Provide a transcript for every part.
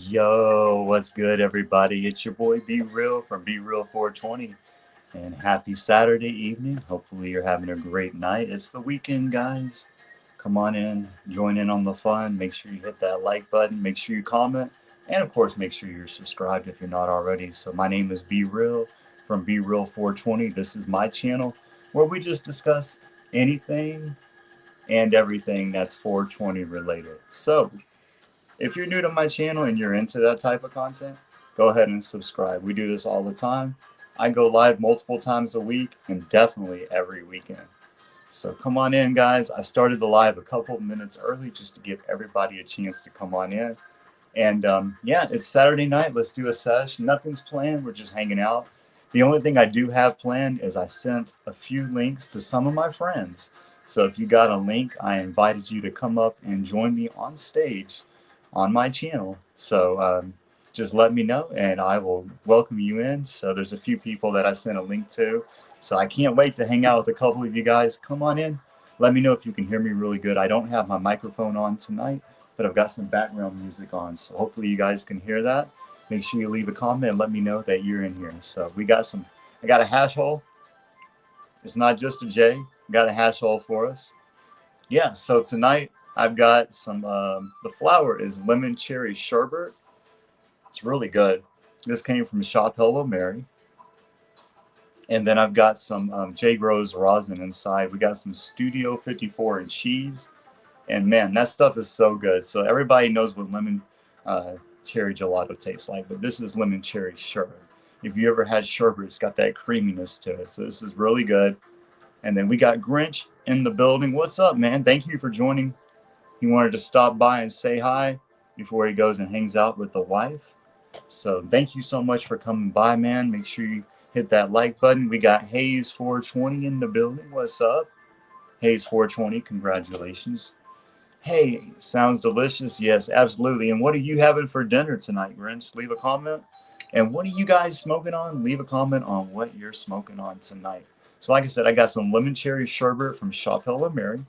Yo, what's good, everybody? It's your boy Be Real from Be Real 420, and happy Saturday evening. Hopefully, you're having a great night. It's the weekend, guys. Come on in, join in on the fun. Make sure you hit that like button, make sure you comment, and of course, make sure you're subscribed if you're not already. So, my name is Be Real from Be Real 420. This is my channel where we just discuss anything and everything that's 420 related. So, if you're new to my channel and you're into that type of content, go ahead and subscribe. We do this all the time. I go live multiple times a week and definitely every weekend. So come on in, guys. I started the live a couple of minutes early just to give everybody a chance to come on in. And yeah, it's Saturday night. Let's do a sesh. Nothing's planned. We're just hanging out. The only thing I do have planned is I sent a few links to some of my friends. So if you got a link, I invited you to come up and join me on stage on my channel. So just let me know and I will welcome you in. So there's a few people that I sent a link to. So I can't wait to hang out with a couple of you guys. Come on in. Let me know if you can hear me really good. I don't have my microphone on tonight, but I've got some background music on. So hopefully you guys can hear that. Make sure you leave a comment and let me know that you're in here. So I got a hash hole. It's not just a J. I got a hash hole for us. Yeah, so tonight I've got some, the flower is lemon cherry sherbet. It's really good. This came from Shop Hello Mary. And then I've got some J. Rose rosin inside. We got some Studio 54 and cheese. And man, that stuff is so good. So everybody knows what lemon cherry gelato tastes like, but this is lemon cherry sherbet. If you ever had sherbet, it's got that creaminess to it. So this is really good. And then we got Grinch in the building. What's up, man? Thank you for joining. He wanted to stop by and say hi before he goes and hangs out with the wife. So thank you so much for coming by, man. Make sure you hit that like button. We got Hayes 420 in the building. What's up? Hayes 420, congratulations. Hey, sounds delicious. Yes, absolutely. And what are you having for dinner tonight, Grinch? Leave a comment. And what are you guys smoking on? Leave a comment on what you're smoking on tonight. So like I said, I got some lemon cherry sherbet from Shop Hello Mary.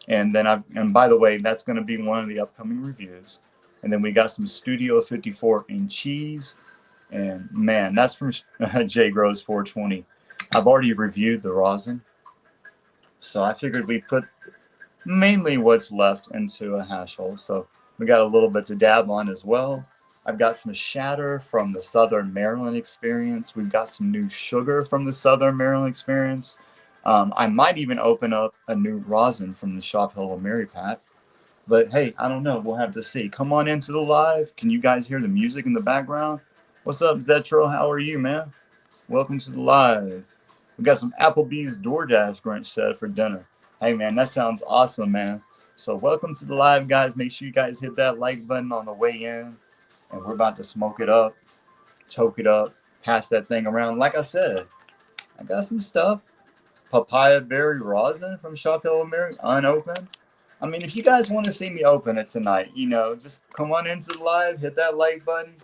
And then and by the way, that's going to be one of the upcoming reviews. And then we got some Studio 54 and cheese. And man, that's from J. Grows 420. I've already reviewed the rosin. So I figured we put mainly what's left into a hash hole. So we got a little bit to dab on as well. I've got some shatter from the Southern Maryland experience. We've got some new sugar from the Southern Maryland experience. I might even open up a new rosin from the Shop Hello Mary pack. But hey, I don't know. We'll have to see. Come on into the live. Can you guys hear the music in the background? What's up, Zetro? How are you, man? Welcome to the live. We got some Applebee's DoorDash, Grinch said, for dinner. Hey, man, that sounds awesome, man. So welcome to the live, guys. Make sure you guys hit that like button on the way in. And we're about to smoke it up, toke it up, pass that thing around. Like I said, I got some stuff. Papaya berry rosin from Shop Hello Mary, unopened. I mean, if you guys want to see me open it tonight, just come on into the live, hit that like button,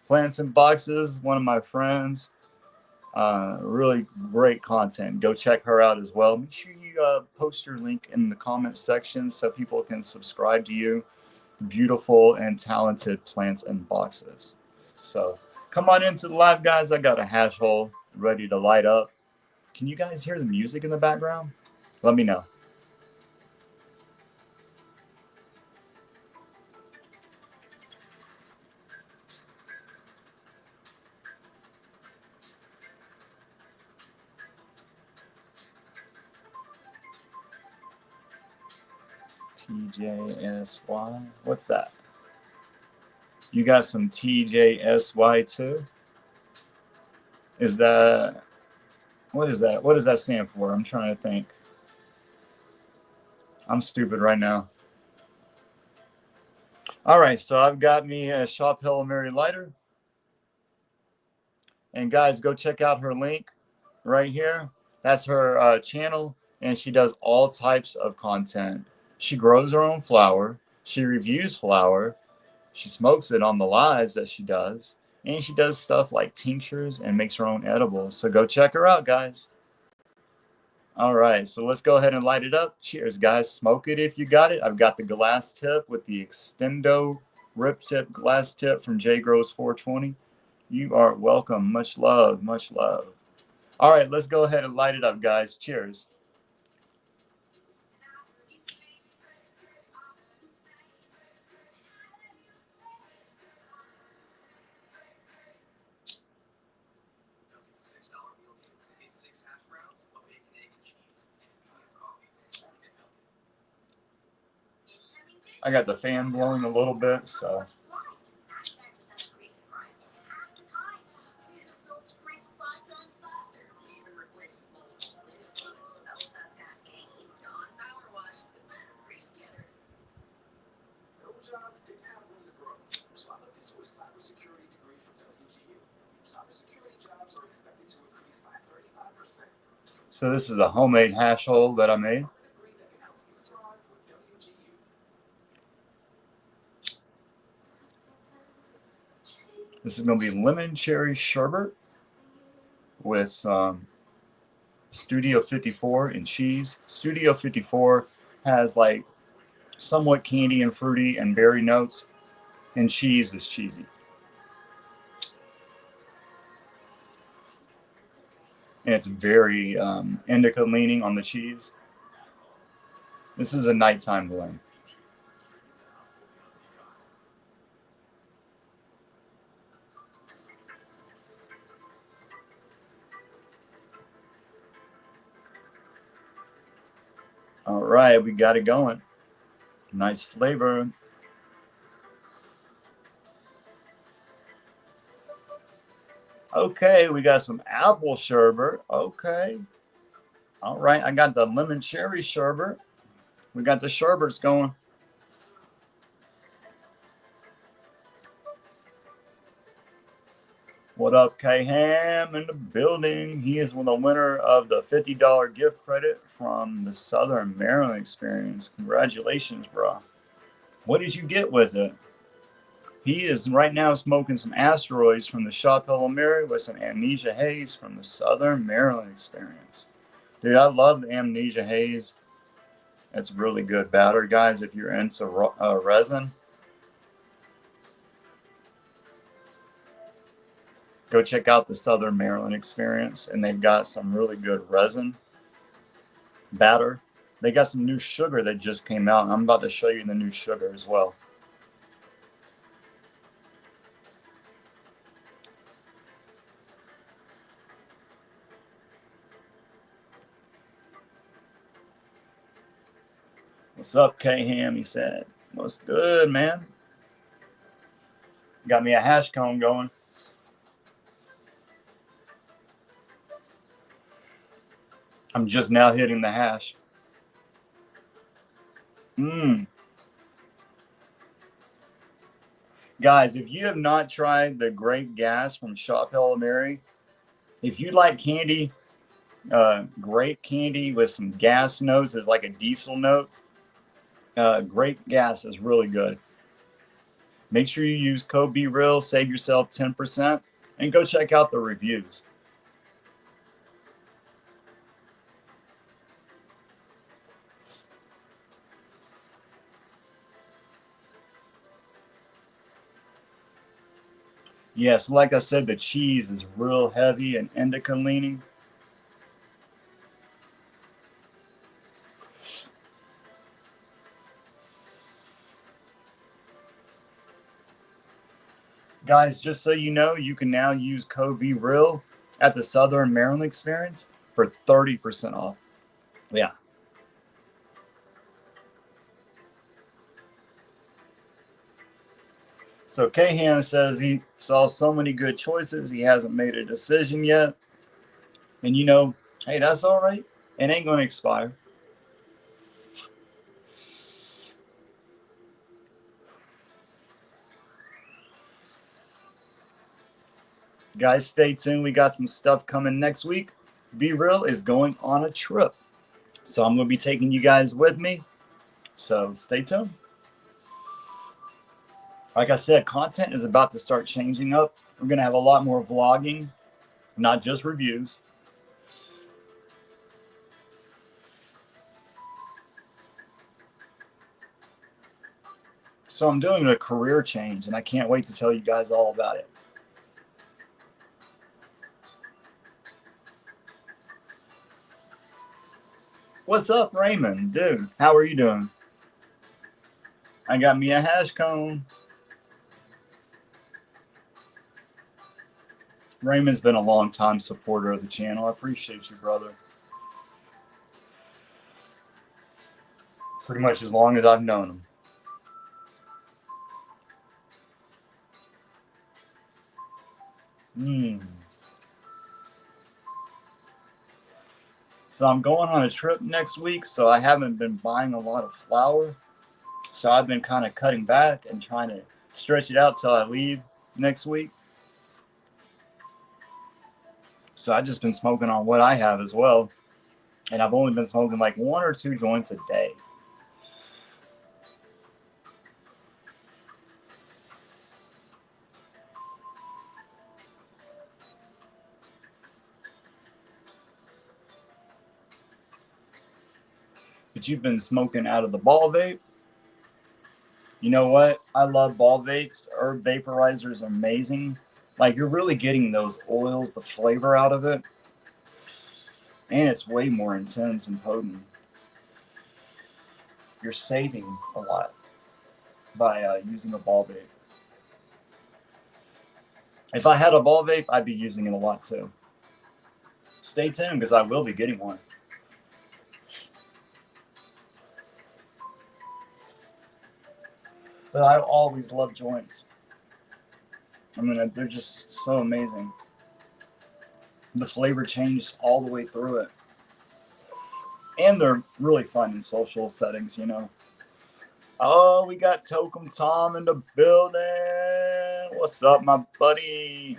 plant some boxes. One of my friends, really great content. Go check her out as well. Make sure you post your link in the comment section so people can subscribe to you. Beautiful and talented plants and boxes. So come on into the live, guys. I got a hash hole ready to light up. Can you guys hear the music in the background? Let me know. TJSY. What's that? You got some TJSY too? Is that, what is that? What does that stand for? I'm trying to think. I'm stupid right now. All right, so I've got me a Shop Hello Mary lighter. And guys, go check out her link right here. That's her channel, and she does all types of content. She grows her own flower. She reviews flower. She smokes it on the lives that she does. And she does stuff like tinctures and makes her own edibles. So go check her out, guys. All right, so let's go ahead and light it up. Cheers, guys. Smoke it if you got it. I've got the glass tip with the Extendo Rip tip, glass tip from J Gross 420. You are welcome. Much love, much love. All right, let's go ahead and light it up, guys. Cheers. I got the fan blowing a little bit, so. So this is a homemade hash hole that I made. This is going to be lemon cherry sherbet with some Studio 54 and cheese. Studio 54 has like somewhat candy and fruity and berry notes, and cheese is cheesy. And it's very indica leaning on the cheese. This is a nighttime blend. All right, we got it going. Nice flavor. Okay, we got some apple sherbet. Okay. All right, I got the lemon cherry sherbet. We got the sherbets going. What up, K-Ham in the building? He is the winner of the $50 gift credit from the Southern Maryland experience. Congratulations, bro. What did you get with it? He is right now smoking some asteroids from the Chappelle Mary with some Amnesia Haze from the Southern Maryland experience. Dude, I love the Amnesia Haze. It's really good batter, guys, if you're into resin. Go check out the Southern Maryland experience, and they've got some really good resin batter. They got some new sugar that just came out, and I'm about to show you the new sugar as well. What's up, K-Ham? He said. What's good, man? Got me a hash cone going. I'm just now hitting the hash. Guys, if you have not tried the grape gas from Chappelle Mary, if you like candy, grape candy with some gas notes is like a diesel note, grape gas is really good. Make sure you use code BeReal, save yourself 10%, and go check out the reviews. Yes, like I said, the cheese is real heavy and indica leaning. Guys, just so you know, you can now use code BeReal at the Southern Maryland experience for 30% off. Yeah. So Kahan says he saw so many good choices, he hasn't made a decision yet. And you know, hey, that's all right. It ain't going to expire. Guys, stay tuned. We got some stuff coming next week. BeReal is going on a trip. So I'm going to be taking you guys with me. So stay tuned. Like I said, content is about to start changing up. We're going to have a lot more vlogging, not just reviews. So I'm doing a career change, and I can't wait to tell you guys all about it. What's up, Raymond? Dude, how are you doing? I got me a hash cone. Raymond's been a long time supporter of the channel. I appreciate you, brother. Pretty much as long as I've known him. So I'm going on a trip next week, so I haven't been buying a lot of flour. So I've been kind of cutting back and trying to stretch it out till I leave next week. So I've just been smoking on what I have as well. And I've only been smoking like 1 or 2 joints a day. But you've been smoking out of the ball vape. You know what? I love ball vapes. Herb vaporizers are amazing. Like, you're really getting those oils, the flavor out of it. And it's way more intense and potent. You're saving a lot by using a ball vape. If I had a ball vape, I'd be using it a lot too. Stay tuned because I will be getting one. But I always love joints. I mean, they're just so amazing. The flavor changes all the way through it. And they're really fun in social settings, you know. Oh, we got Tokum Tom in the building. What's up, my buddy?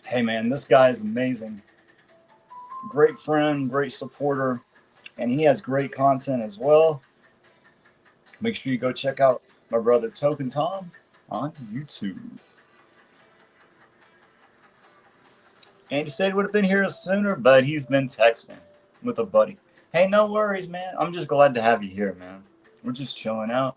Hey, man, this guy is amazing. Great friend, great supporter, and he has great content as well. Make sure you go check out my brother Token Tom on YouTube. And he said he would have been here sooner, but he's been texting with a buddy. Hey, no worries, man. I'm just glad to have you here, man. We're just chilling out.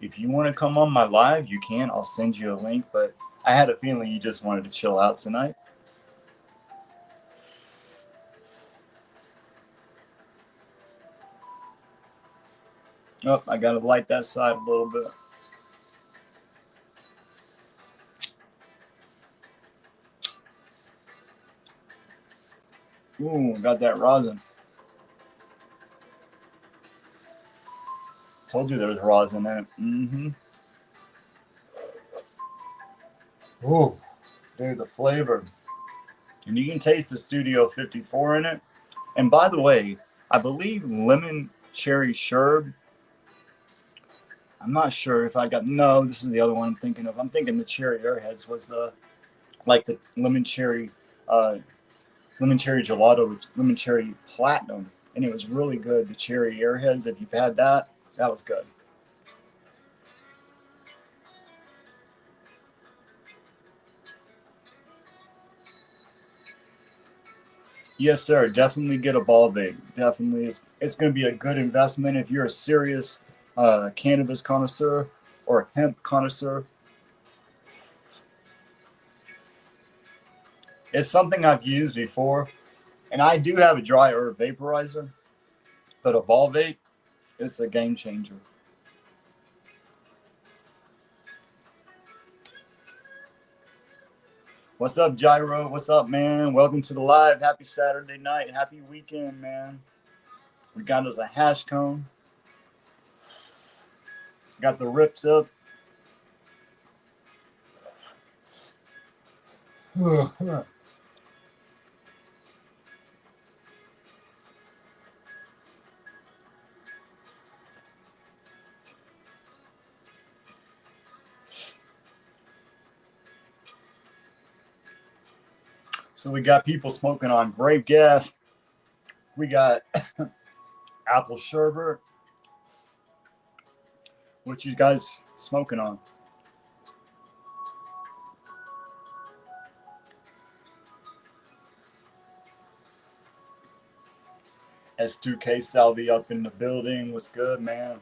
If you want to come on my live, you can. I'll send you a link, but I had a feeling you just wanted to chill out tonight. Oh, I got to light that side a little bit. Ooh, got that rosin. Told you there was rosin in it. Mm-hmm. Ooh, dude, the flavor. And you can taste the Studio 54 in it. And by the way, I believe lemon cherry sherbet. I'm not sure if I got, no, this is the other one I'm thinking of. I'm thinking the cherry airheads was the lemon cherry gelato, lemon cherry platinum, and it was really good. The cherry airheads, if you've had that, that was good. Yes, sir. Definitely get a ball vape. Definitely, it's going to be a good investment if you're a serious cannabis connoisseur or hemp connoisseur. It's something I've used before, and I do have a dry herb vaporizer, but a ball vape is a game changer. What's up, Gyro? What's up, man? Welcome to the live. Happy Saturday night. Happy weekend, man. We got us a hash cone. Got the rips up. So we got people smoking on grape gas. We got apple sherbet. What you guys smoking on? S2K Salvi up in the building. What's good, man?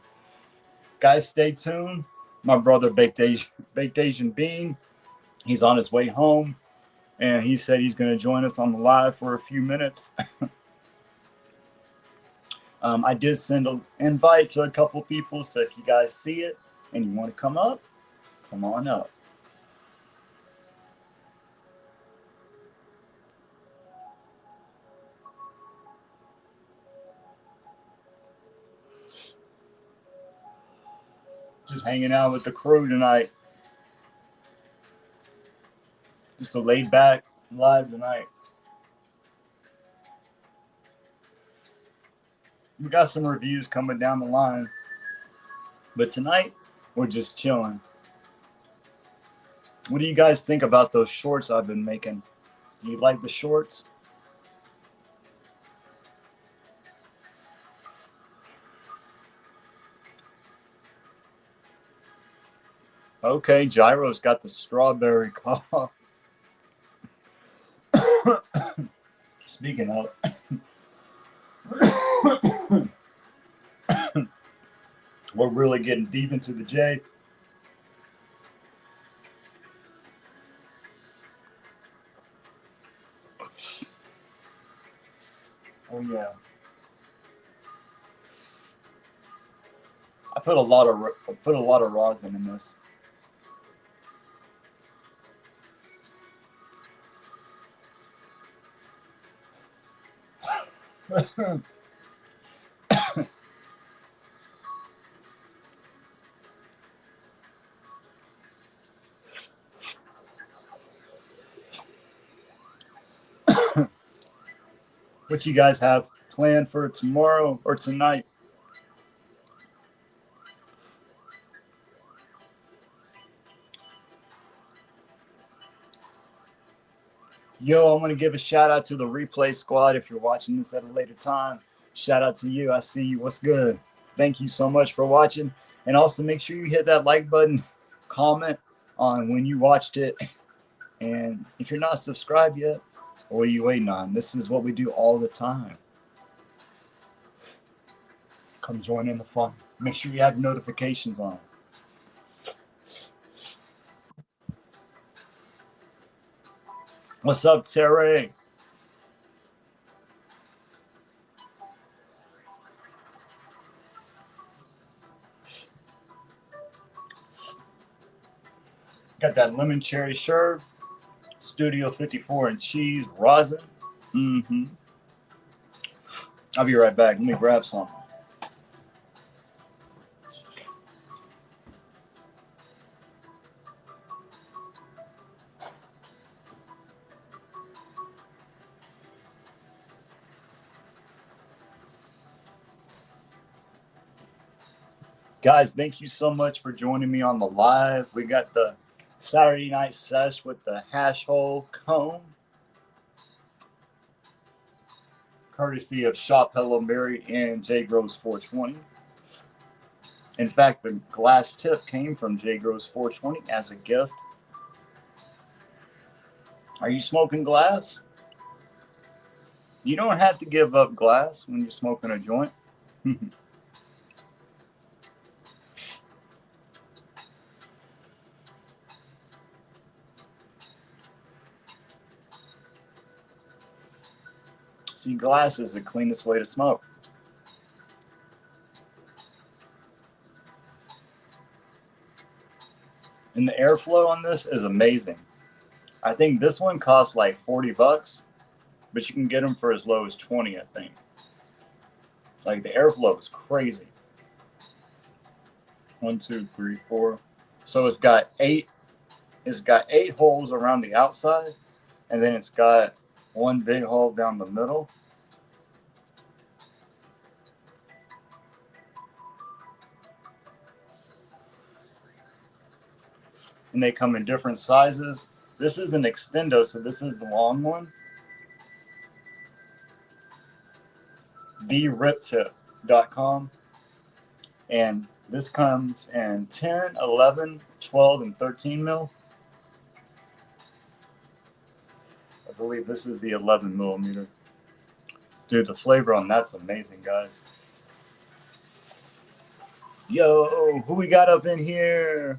Guys, stay tuned. My brother Baked Asian Bean, he's on his way home, and he said he's going to join us on the live for a few minutes. I did send an invite to a couple people, so if you guys see it and you want to come up, come on up. Just hanging out with the crew tonight. Just a laid back live tonight. We got some reviews coming down the line, but tonight we're just chilling. What do you guys think about those shorts I've been making? Do you like the shorts? Okay, Gyro's got the strawberry cough. Speaking of, we're really getting deep into the J. Oh yeah. I put a lot of rosin in this. What you guys have planned for tomorrow or tonight? Yo, I want to give a shout out to the replay squad. If you're watching this at a later time, shout out to you. I see you. What's good? Thank you so much for watching. And also make sure you hit that like button, comment on when you watched it. And if you're not subscribed yet, what are you waiting on? This is what we do all the time. Come join in the fun. Make sure you have notifications on. What's up, Terry? Got that lemon cherry sherbet, Studio 54 and cheese, rosin. I'll be right back. Let me grab some. Guys, thank you so much for joining me on the live. We got the Saturday night sesh with the hash hole cone, courtesy of Shop Hello Mary and J Grows 420. In fact, the glass tip came from J Grows 420 as a gift. Are you smoking glass? You don't have to give up glass when you're smoking a joint. See, glass is the cleanest way to smoke. And the airflow on this is amazing. I think this one costs like $40, but you can get them for as low as 20, I think. Like the airflow is crazy. 1, 2, 3, 4. So it's got eight holes around the outside, and then it's got one big hole down the middle. And they come in different sizes. This is an extendo, so this is the long one. theriptip.com. And this comes in 10, 11, 12, and 13 mil. I believe this is the 11 millimeter. Dude, the flavor on that's amazing, guys. Yo, who we got up in here?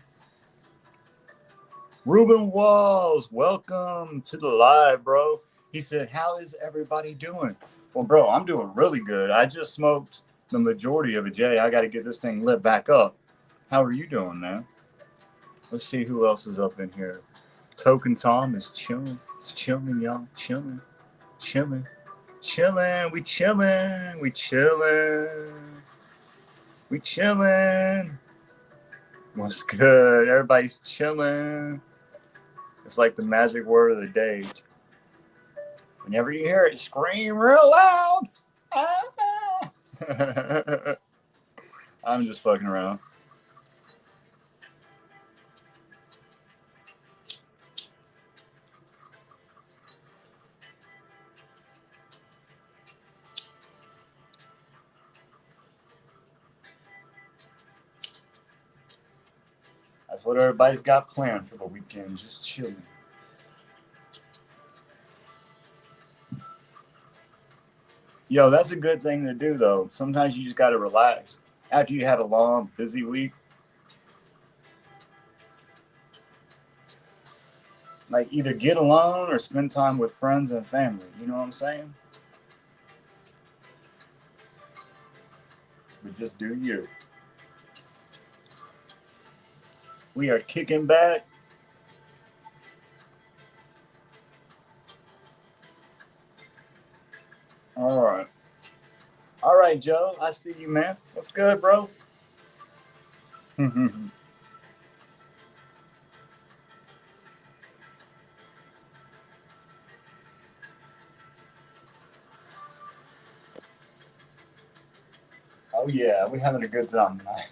Ruben Walls, welcome to the live, bro. He said, how is everybody doing? Well, bro, I'm doing really good. I just smoked the majority of a J. I got to get this thing lit back up. How are you doing, man? Let's see who else is up in here. Token Tom is chilling. It's chilling, y'all. Chilling. Chilling. Chilling. We chilling. We chilling. We chilling. What's good? Everybody's chilling. It's like the magic word of the day. Whenever you hear it, scream real loud. Ah! I'm just fucking around. That's what everybody's got planned for the weekend. Just chilling. Yo, that's a good thing to do, though. Sometimes you just got to relax. After you had a long, busy week, like either get alone or spend time with friends and family. You know what I'm saying? But just do you. We are kicking back. All right. All right, Joe. I see you, man. What's good, bro? Oh, yeah. We're having a good time tonight.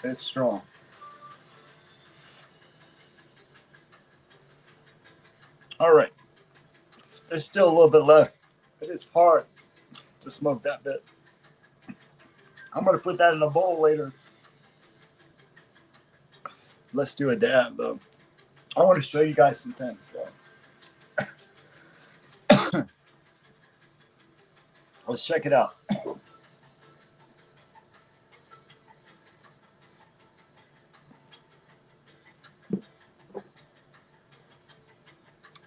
It's strong. All right. There's still a little bit left. It is hard to smoke that bit. I'm going to put that in a bowl later. Let's do a dab, though. I want to show you guys some things. So. Let's check it out.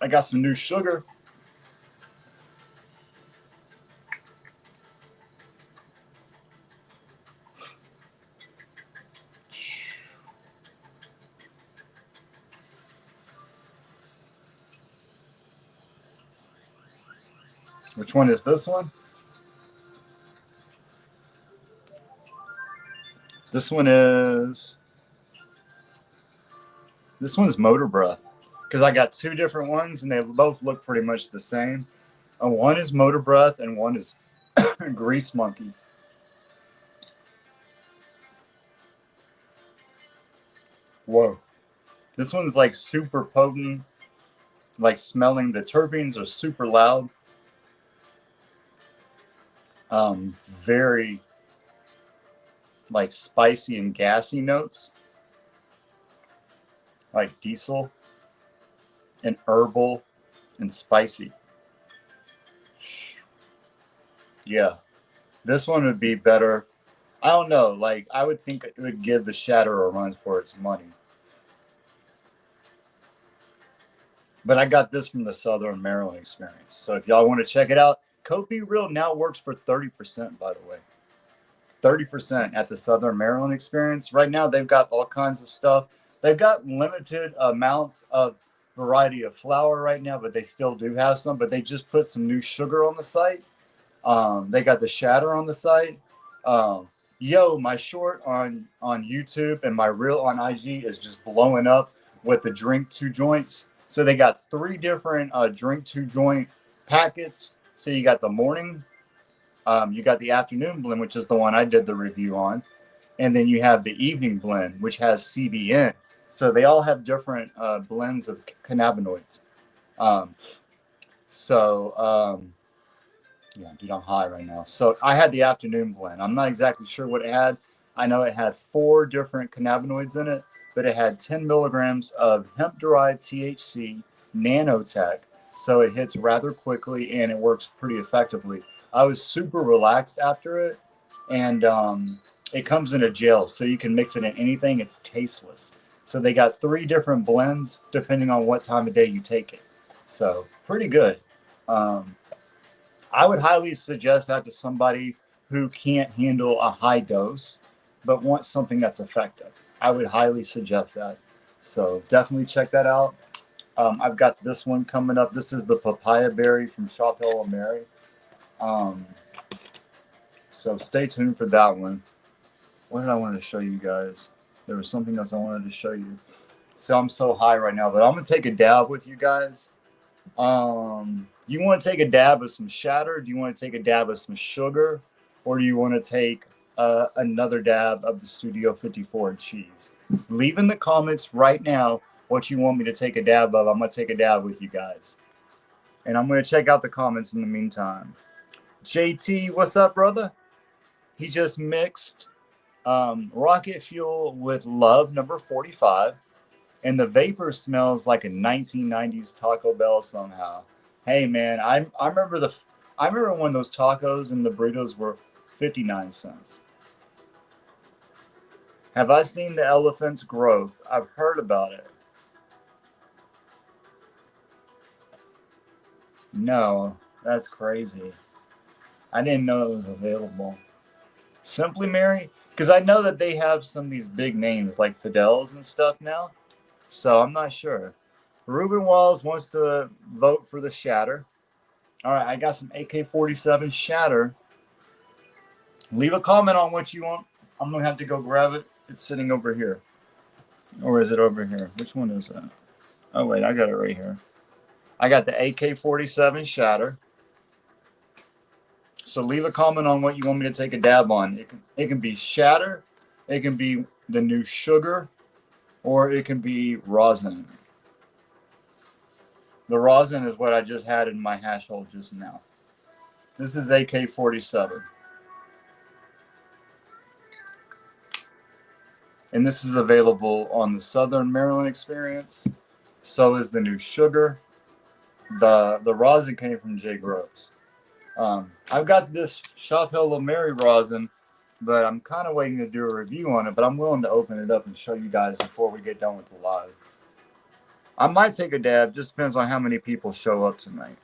I got some new sugar. Which one is this one? This one's Motor Breath. Because I got two different ones and they both look pretty much the same. One is Motor Breath and one is Grease Monkey. Whoa. This one's like super potent. Like smelling, the terpenes are super loud. Very like spicy and gassy notes. Like diesel and herbal and spicy. Yeah. This one would be better. I don't know. Like, I would think it would give the Shatter a run for its money. But I got this from the Southern Maryland experience. So if y'all want to check it out, Code Be Real now works for 30%, by the way. 30% at the Southern Maryland experience. Right now, they've got all kinds of stuff. They've got limited amounts of variety of flour right now, but they still do have some. But they just put some new sugar on the site. They got the Shatter on the site. Yo, my short on YouTube and my reel on IG is just blowing up with the Drink 2 joints. So they got 3 different Drink 2 joint packets. So you got the morning, you got the afternoon blend, which is the one I did the review on. And then you have the evening blend, which has CBN. So they all have different blends of cannabinoids. So, yeah, dude, I'm high right now. So I had the afternoon blend. I'm not exactly sure what it had. I know it had 4 different cannabinoids in it, but it had 10 milligrams of hemp-derived THC nanotech. So it hits rather quickly and it works pretty effectively. I was super relaxed after it, and it comes in a gel, so you can mix it in anything. It's tasteless. So they got 3 different blends depending on what time of day you take it. So pretty good. Um, I would highly suggest that to somebody who can't handle a high dose but wants something that's effective. I would highly suggest that. So definitely check that out. I've got this one coming up. This is the papaya berry from Shop Hello Mary. Um, so stay tuned for that one. What did I want to show you guys? There was something else I wanted to show you. So I'm so high right now, but I'm gonna take a dab with you guys. You want to take a dab of some shatter? Do you want to take a dab of some sugar? Or do you want to take another dab of the Studio 54 cheese? Leave in the comments right now what you want me to take a dab of. I'm going to take a dab with you guys. And I'm going to check out the comments in the meantime. JT, what's up, brother? He just mixed Rocket Fuel with Love, number 45. And the vapor smells like a 1990s Taco Bell somehow. Hey man, I remember when those tacos and the burritos were 59 cents. Have I seen the elephant's growth? I've heard about it. No, that's crazy. I didn't know it was available. Simply Mary? Because I know that they have some of these big names like Fidel's and stuff now. So I'm not sure. Ruben Walls wants to vote for the Shatter. All right, I got some AK-47 Shatter. Leave a comment on what you want. I'm going to have to go grab it. It's sitting over here. Or is it over here? Which one is that? Oh, wait, I got it right here. I got the AK-47 Shatter. So leave a comment on what you want me to take a dab on. It can be Shatter, it can be the new Sugar, or it can be Rosin. The Rosin is what I just had in my hash hole just now. This is AK-47. And this is available on the Southern Maryland Experience. So is the new Sugar. The rosin came from Jay Groves. I've got this Shop Hello Mary rosin, but I'm kind of waiting to do a review on it. But I'm willing to open it up and show you guys before we get done with the live. I might take a dab. Just depends on how many people show up tonight.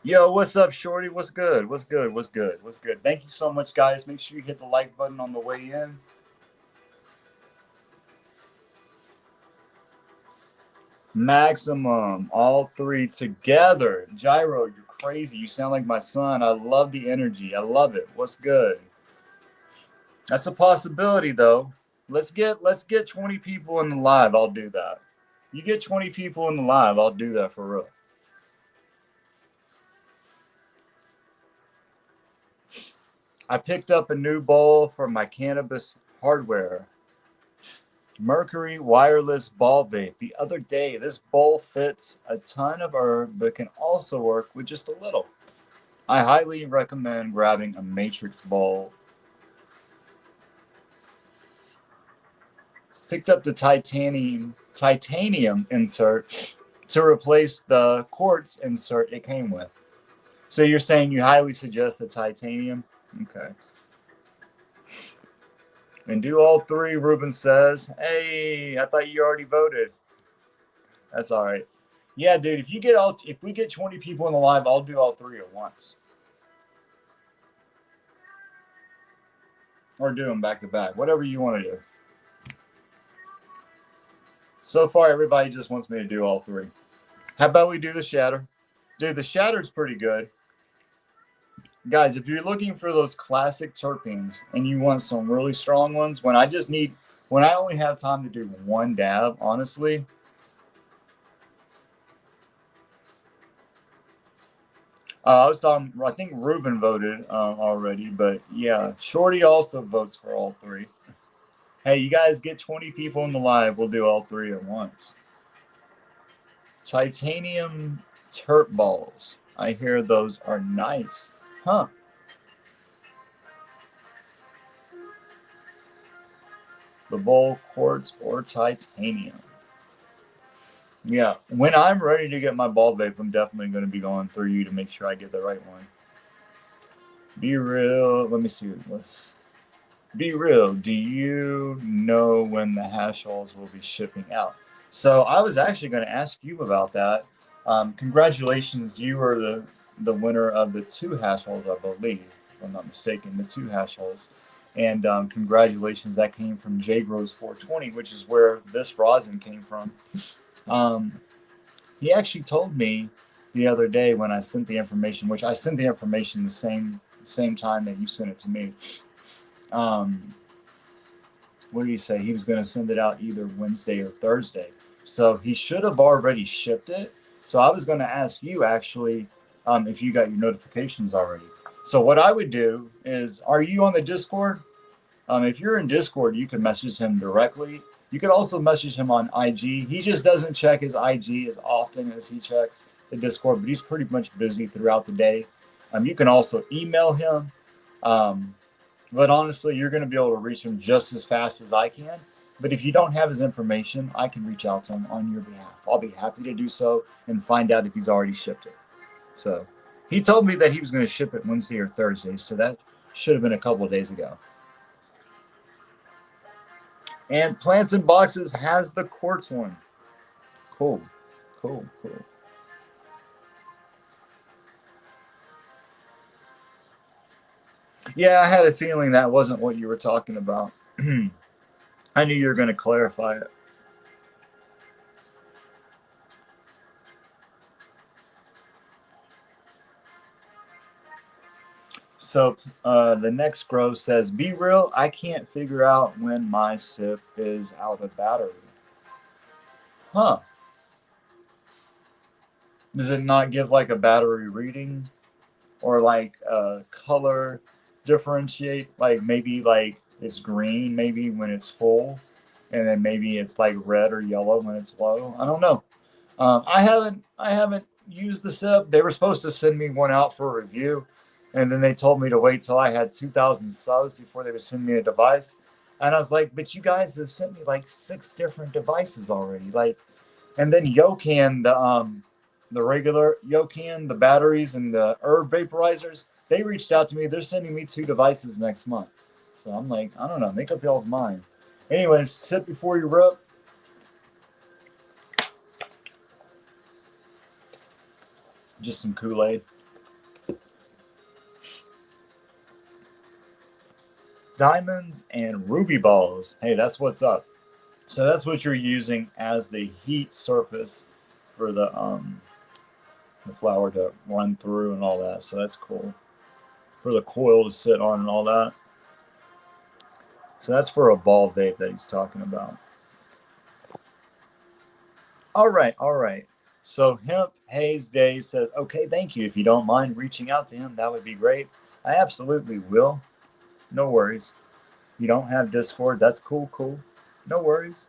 Yo, what's up, Shorty? What's good? What's good? What's good? What's good? Thank you so much, guys. Make sure you hit the like button on the way in. Maximum, all 3 together. Gyro, you're crazy. You sound like my son. I love the energy. I love it. What's good? That's a possibility, though. Let's get 20 people in the live. I'll do that. You get 20 people in the live, I'll do that for real. I picked up a new bowl for my cannabis hardware. Mercury wireless ball vape. The other day, this bowl fits a ton of herb, but can also work with just a little. I highly recommend grabbing a Matrix bowl. Picked up the titanium insert to replace the quartz insert it came with. So you're saying you highly suggest the titanium? Okay. And do all 3, Ruben says. Hey, I thought you already voted. That's all right. Yeah, dude, if we get 20 people in the live, I'll do all 3 at once. Or do them back to back. Whatever you want to do. So far, everybody just wants me to do all 3. How about we do the Shatter? Dude, the Shatter's pretty good. Guys, if you're looking for those classic terpenes and you want some really strong ones, when I only have time to do 1 dab, honestly, I think Ruben voted already, but yeah, Shorty also votes for all 3. Hey, you guys get 20 people in the live, we'll do all 3 at once. Titanium terp balls. I hear those are nice. Huh. The bowl, quartz, or titanium. Yeah, when I'm ready to get my ball vape, I'm definitely going to be going through you to make sure I get the right one. Be real. Let me see. Let's be real. Do you know when the hash holes will be shipping out? So I was actually going to ask you about that. Congratulations, you were the winner of the 2 hash holes, I believe, if I'm not mistaken, the 2 hash holes. And congratulations, that came from J Grows 420, which is where this rosin came from. He actually told me the other day when I sent the information, which I sent the information the same time that you sent it to me. What did he say? He was going to send it out either Wednesday or Thursday. So he should have already shipped it. So I was going to ask you actually if you got your notifications already. So what I would do is, are you on the Discord? If you're in Discord, you can message him directly. You could also message him on IG. He just doesn't check his IG as often as he checks the Discord, but he's pretty much busy throughout the day. You can also email him. But honestly, you're going to be able to reach him just as fast as I can. But if you don't have his information, I can reach out to him on your behalf. I'll be happy to do so and find out if he's already shipped it. So he told me that he was going to ship it Wednesday or Thursday. So that should have been a couple of days ago. And Plants in Boxes has the quartz one. Cool. Yeah, I had a feeling that wasn't what you were talking about. I knew you were going to clarify it. So the next grow says, be real, I can't figure out when my sip is out of battery. Huh. Does it not give like a battery reading or like color differentiate? Like maybe like it's green maybe when it's full and then maybe it's like red or yellow when it's low. I don't know. I haven't used the sip. They were supposed to send me one out for a review, and then they told me to wait till I had 2,000 subs before they would send me a device. And I was like, but you guys have sent me like 6 different devices already. Like, and then Yocan, the regular Yocan, the batteries and the herb vaporizers, they reached out to me. They're sending me 2 devices next month. So I'm like, I don't know, make up y'all's mind. Anyways, sip before you rip. Just some Kool-Aid. Diamonds and ruby balls. Hey, that's what's up. So that's what you're using as the heat surface for the flower to run through and all that. So that's cool. For the coil to sit on and all that. So that's for a ball vape that he's talking about. All right. So Hemp Hayes Day says, okay, thank you. If you don't mind reaching out to him, that would be great. I absolutely will. No worries. You don't have Discord. That's cool. No worries.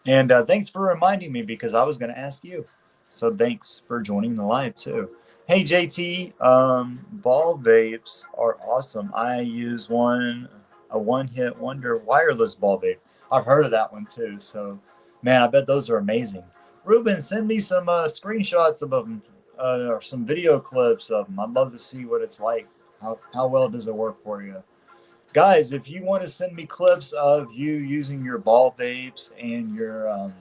And thanks for reminding me because I was going to ask you. So thanks for joining the live too. Hey JT, ball vapes are awesome. I use a one-hit wonder wireless ball vape. I've heard of that one too. So man, I bet those are amazing. Ruben, send me some screenshots of them or some video clips of them. I'd love to see what it's like. How well does it work for you? Guys, if you want to send me clips of you using your ball vapes and your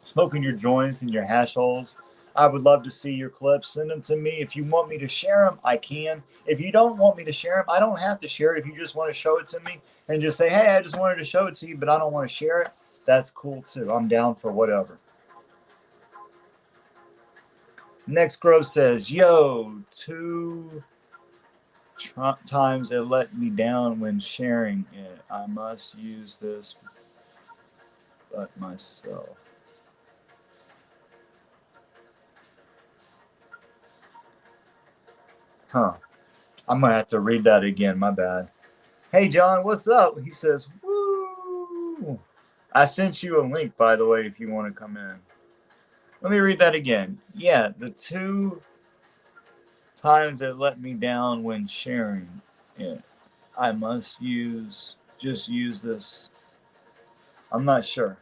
smoking your joints and your hash holes, I would love to see your clips. Send them to me. If you want me to share them, I can. If you don't want me to share them, I don't have to share it. If you just want to show it to me and just say, hey, I just wanted to show it to you, but I don't want to share it, that's cool too. I'm down for whatever. Next Grove says, yo, 2 times it let me down when sharing it. I must use this but myself. Huh. I'm gonna have to read that again. My bad. Hey John, what's up? He says, woo. I sent you a link, by the way, if you want to come in. Let me read that again. Yeah, the 2 times it let me down when sharing it. I must just use this. I'm not sure.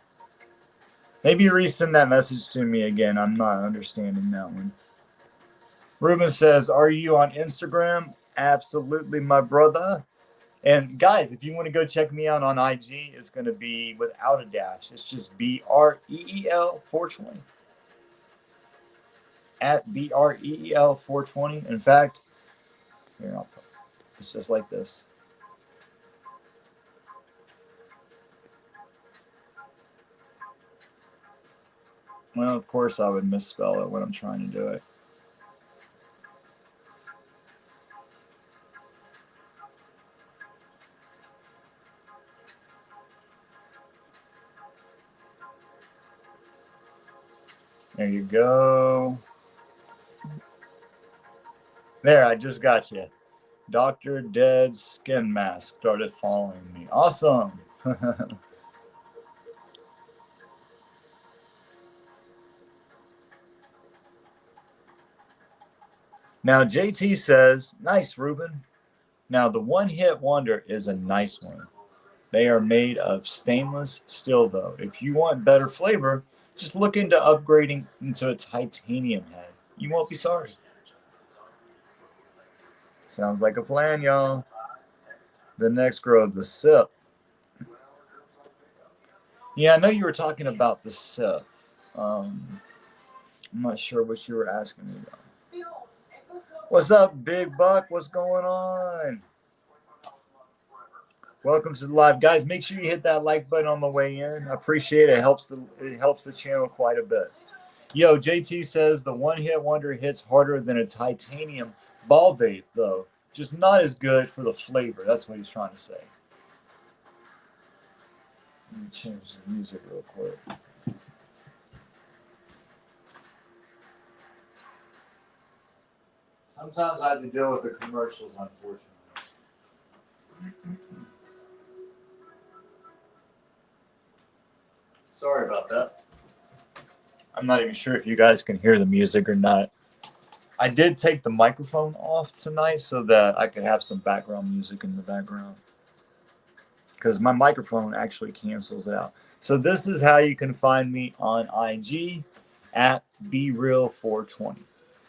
Maybe resend that message to me again. I'm not understanding that one. Ruben says, are you on Instagram? Absolutely, my brother. And guys, if you want to go check me out on IG, it's going to be without a dash. It's just BREEL 420. At BREEL 420. In fact, here, I'll put it's just like this. Well, of course, I would misspell it when I'm trying to do it. There you go. There, I just got you. Dr. Dead's skin mask started following me. Awesome. Now, JT says, nice, Ruben. Now, the one hit wonder is a nice one. They are made of stainless steel, though. If you want better flavor, just look into upgrading into a titanium head. You won't be sorry. Sounds like a plan, y'all. The next grow, the sip. Yeah, I know you were talking about the sip. I'm not sure what you were asking me about. What's up, Big Buck? What's going on? Welcome to the live, guys. Make sure you hit that like button on the way in. I appreciate it. It helps the channel quite a bit. Yo, JT says the one hit wonder hits harder than a titanium ball vape, though. Just not as good for the flavor. That's what he's trying to say. Let me change the music real quick. Sometimes I have to deal with the commercials, unfortunately. Sorry about that. I'm not even sure if you guys can hear the music or not. I did take the microphone off tonight so that I could have some background music in the background, because my microphone actually cancels it out. So this is how you can find me on IG at BeReal420.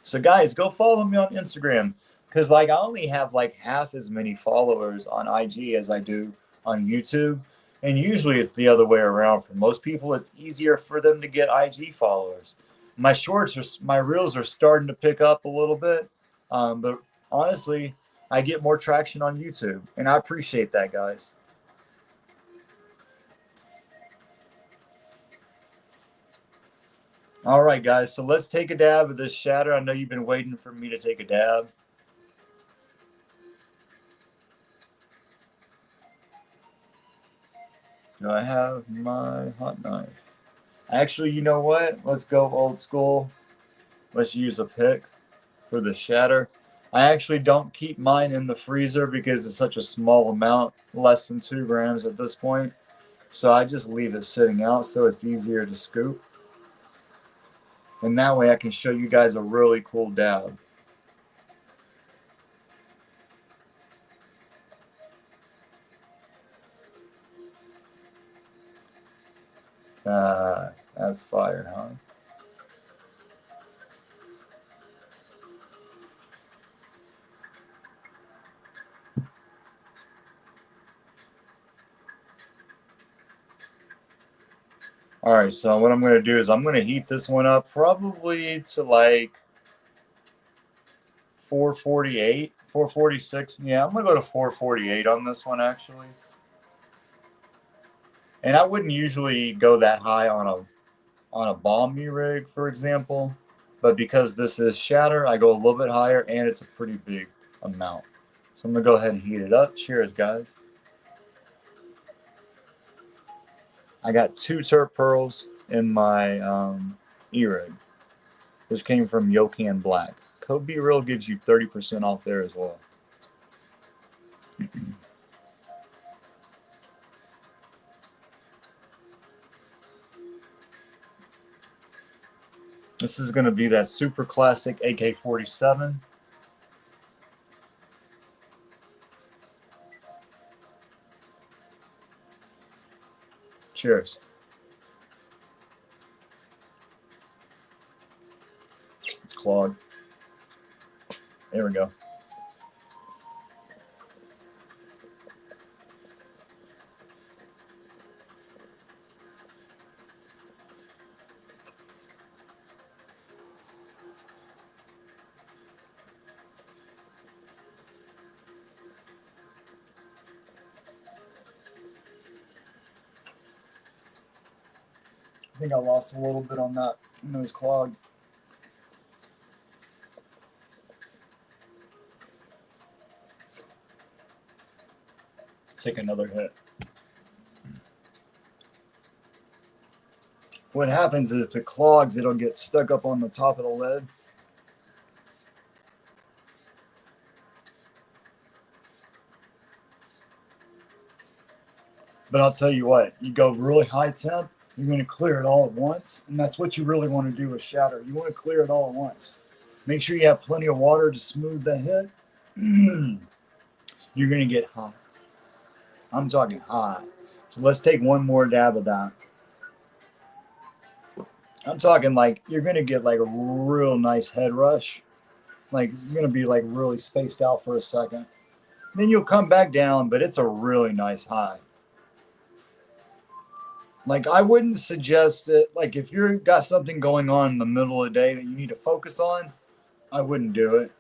So guys, go follow me on Instagram, because like I only have like half as many followers on IG as I do on YouTube. And usually it's the other way around. For most people, it's easier for them to get IG followers. My reels are starting to pick up a little bit. But honestly, I get more traction on YouTube, and I appreciate that, guys. All right, guys, so let's take a dab of this shatter. I know you've been waiting for me to take a dab. Do I have my hot knife? Actually, you know what? Let's go old school. Let's use a pick for the shatter. I actually don't keep mine in the freezer because it's such a small amount, less than 2 grams at this point. So I just leave it sitting out so it's easier to scoop. And that way I can show you guys a really cool dab. That's fire, huh? All right, so what I'm going to do is I'm going to heat this one up probably to like 448, 446. Yeah, I'm going to go to 448 on this one, actually. And I wouldn't usually go that high on a bomb rig, for example. But because this is shatter, I go a little bit higher, and it's a pretty big amount. So I'm going to go ahead and heat it up. Cheers, guys. I got 2 terp pearls in my E-rig. This came from Yokan Black. Code Be Real gives you 30% off there as well. This is going to be that super classic AK-47. Cheers. It's clogged. There we go. I think I lost a little bit on that. I know it's clogged. Take another hit. What happens is if it clogs, it'll get stuck up on the top of the lid. But I'll tell you what, you go really high temp, you're going to clear it all at once. And that's what you really want to do with shatter. You want to clear it all at once. Make sure you have plenty of water to smooth the hit. You're going to get hot. I'm talking hot. So let's take one more dab of that. I'm talking like you're going to get like a real nice head rush. Like you're going to be like really spaced out for a second. Then you'll come back down, but it's a really nice high. Like I wouldn't suggest it. Like if you've got something going on in the middle of the day that you need to focus on, I wouldn't do it.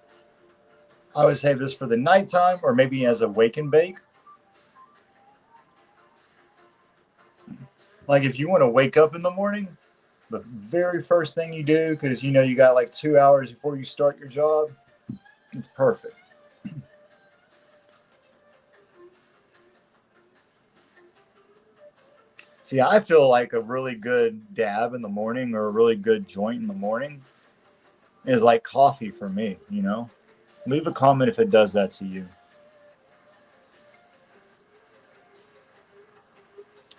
I would save this for the nighttime or maybe as a wake and bake. Like if you want to wake up in the morning, the very first thing you do, because you know you got like 2 hours before you start your job, it's perfect. See, I feel like a really good dab in the morning or a really good joint in the morning is like coffee for me, you know? Leave a comment if it does that to you.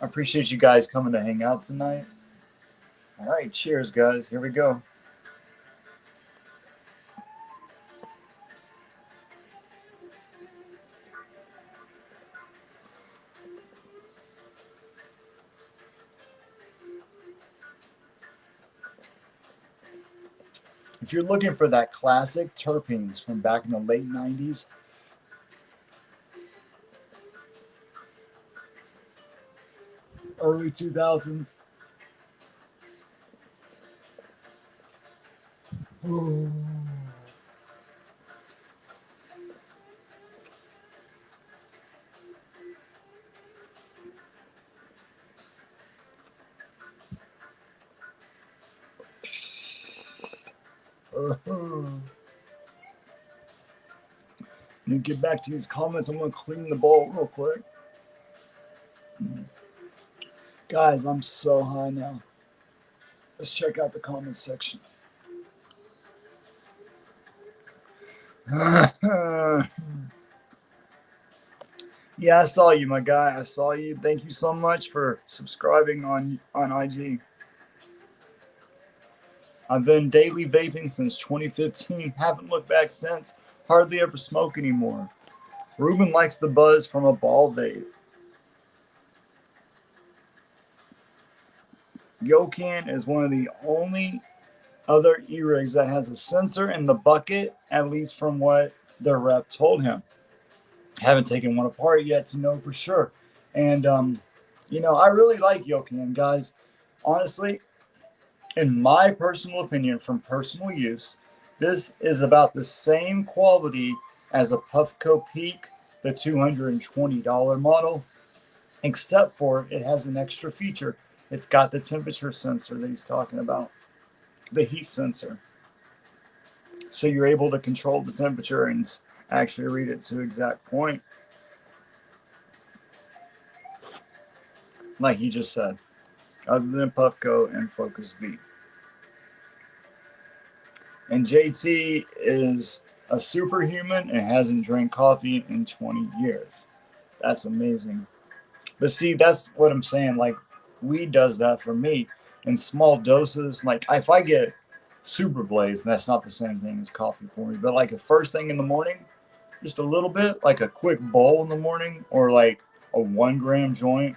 I appreciate you guys coming to hang out tonight. All right, cheers, guys. Here we go. If you're looking for that classic terpenes from back in the late 90s, early 2000s, ooh. Let me get back to these comments. I'm going to clean the bowl real quick. Guys, I'm so high now. Let's check out the comment section. Yeah, I saw you, my guy. I saw you. Thank you so much for subscribing on IG. I've been daily vaping since 2015. Haven't looked back since. Hardly ever smoke anymore. Ruben likes the buzz from a ball vape. Yokan is one of the only other e-rigs that has a sensor in the bucket, at least from what their rep told him. Haven't taken one apart yet to know for sure. And, you know, I really like Yokan, guys. Honestly, in my personal opinion, from personal use, this is about the same quality as a Puffco Peak, the $220 model, except for it has an extra feature. It's got the temperature sensor that he's talking about, the heat sensor. So you're able to control the temperature and actually read it to exact point. Like he just said, other than Puffco and Focus V. And JT is a superhuman and hasn't drank coffee in 20 years. That's amazing. But see, that's what I'm saying. Like, weed does that for me in small doses. Like, if I get super blaze, and that's not the same thing as coffee for me. But like a first thing in the morning, just a little bit, like a quick bowl in the morning, or like a 1 gram joint.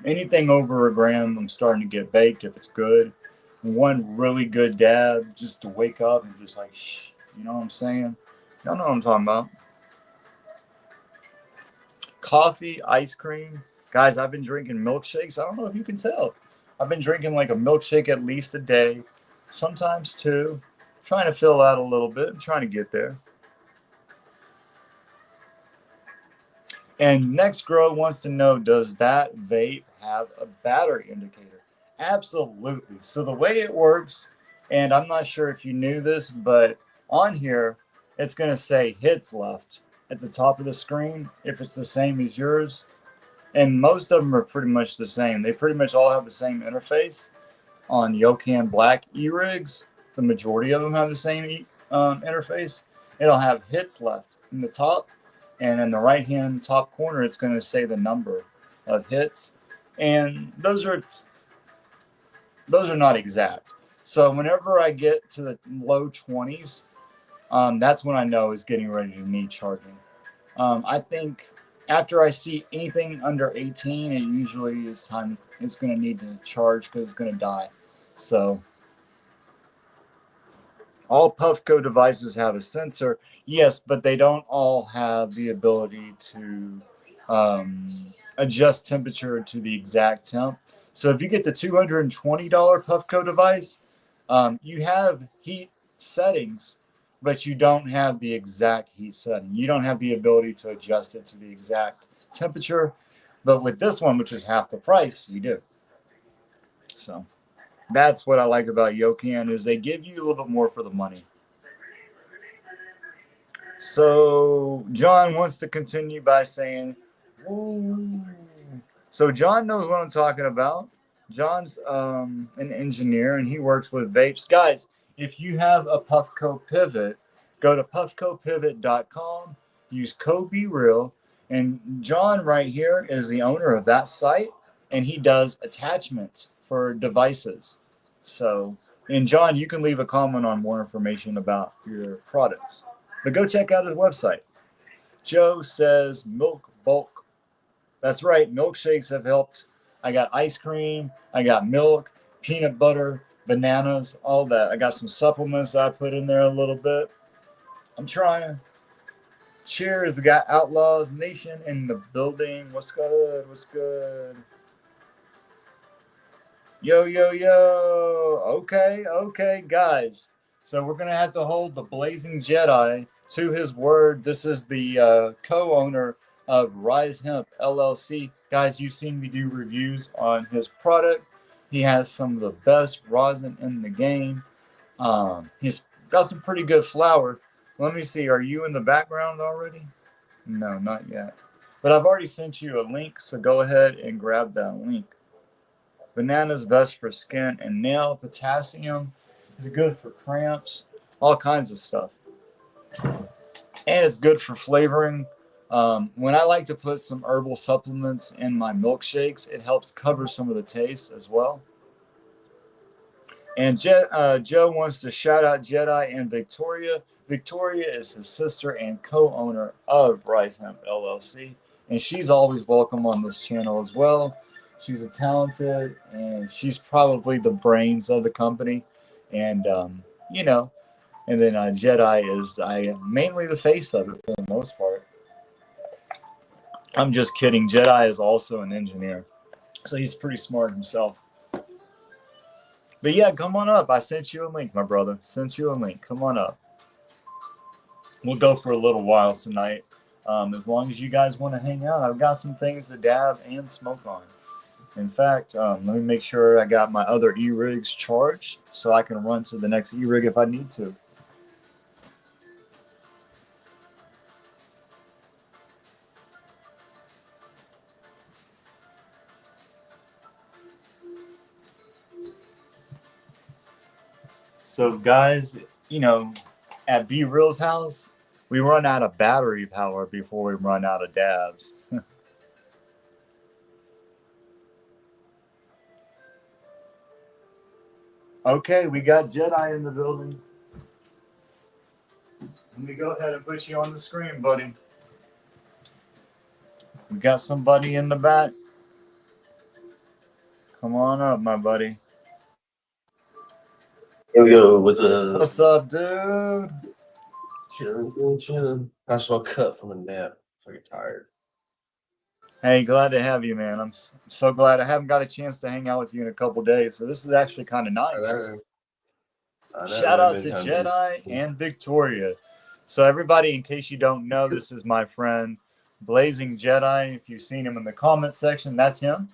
Anything over a gram, I'm starting to get baked if it's good. One really good dab just to wake up and just like, shh, you know what I'm saying? Y'all know what I'm talking about. Coffee, ice cream. Guys, I've been drinking milkshakes. I don't know if you can tell. I've been drinking like a milkshake at least a day, sometimes two. Trying to fill out a little bit. I'm trying to get there. And next girl wants to know, does that vape have a battery indicator? Absolutely. So the way it works, and I'm not sure if you knew this, but on here, it's going to say hits left at the top of the screen if it's the same as yours. And most of them are pretty much the same. They pretty much all have the same interface on Yokan Black e-rigs. The majority of them have the same interface. It'll have hits left in the top, and in the right hand top corner it's going to say the number of hits, and those are not exact. So whenever I get to the low 20s, that's when I know it's getting ready to need charging. I think after I see anything under 18, it usually is time it's going to need to charge because it's going to die. So all Puffco devices have a sensor, yes, but they don't all have the ability to adjust temperature to the exact temp. So if you get the $220 Puffco device, you have heat settings, but you don't have the exact heat setting. You don't have the ability to adjust it to the exact temperature. But with this one, which is half the price, you do. So that's what I like about Yokan, is they give you a little bit more for the money. So John wants to continue by saying, ooh. So John knows what I'm talking about. John's an engineer and he works with vapes. Guys, if you have a Puffco Pivot, go to puffcopivot.com, use code BeReal, and John right here is the owner of that site, and he does attachments for devices. So, and John, you can leave a comment on more information about your products. But go check out his website. Joe says milk bulk. That's right, milkshakes have helped. I got ice cream, I got milk, peanut butter, bananas, all that. I got some supplements that I put in there a little bit. I'm trying. Cheers, we got Outlaws Nation in the building. What's good? What's good? Yo, yo, yo. Okay, guys. So we're going to have to hold the Blazing Jedi to his word. This is the co-owner of Rise Hemp LLC. Guys, you've seen me do reviews on his product. He has some of the best rosin in the game. He's got some pretty good flower. Let me see. Are you in the background already? No, not yet. But I've already sent you a link, so go ahead and grab that link. Banana's best for skin and nail. Potassium is good for cramps, all kinds of stuff. And it's good for flavoring. When I like to put some herbal supplements in my milkshakes, it helps cover some of the taste as well. And Joe wants to shout out Jedi and Victoria. Victoria is his sister and co-owner of Rise Hemp LLC, and she's always welcome on this channel as well. She's a talented, and she's probably the brains of the company. And, you know, and then Jedi is mainly the face of it for the most part. I'm just kidding. Jedi is also an engineer, so he's pretty smart himself. But yeah, come on up. I sent you a link, my brother. Sent you a link. Come on up. We'll go for a little while tonight. As long as you guys want to hang out, I've got some things to dab and smoke on. In fact, let me make sure I got my other e-rigs charged so I can run to the next e-rig if I need to. So guys, you know, at BeReal's house, we run out of battery power before we run out of dabs. Okay, we got Jedi in the building. Let me go ahead and put you on the screen, buddy. We got somebody in the back. Come on up, my buddy. Here we go. What's What's up, dude? Chilling. I just woke up from a nap. Fucking tired. Hey, glad to have you, man. I'm so glad. I haven't got a chance to hang out with you in a couple days, so this is actually kind of nice. I know. Shout I've out been to kind of Jedi busy. and Victoria. So, everybody, in case you don't know, this is my friend Blazing Jedi. If you've seen him in the comments section, that's him.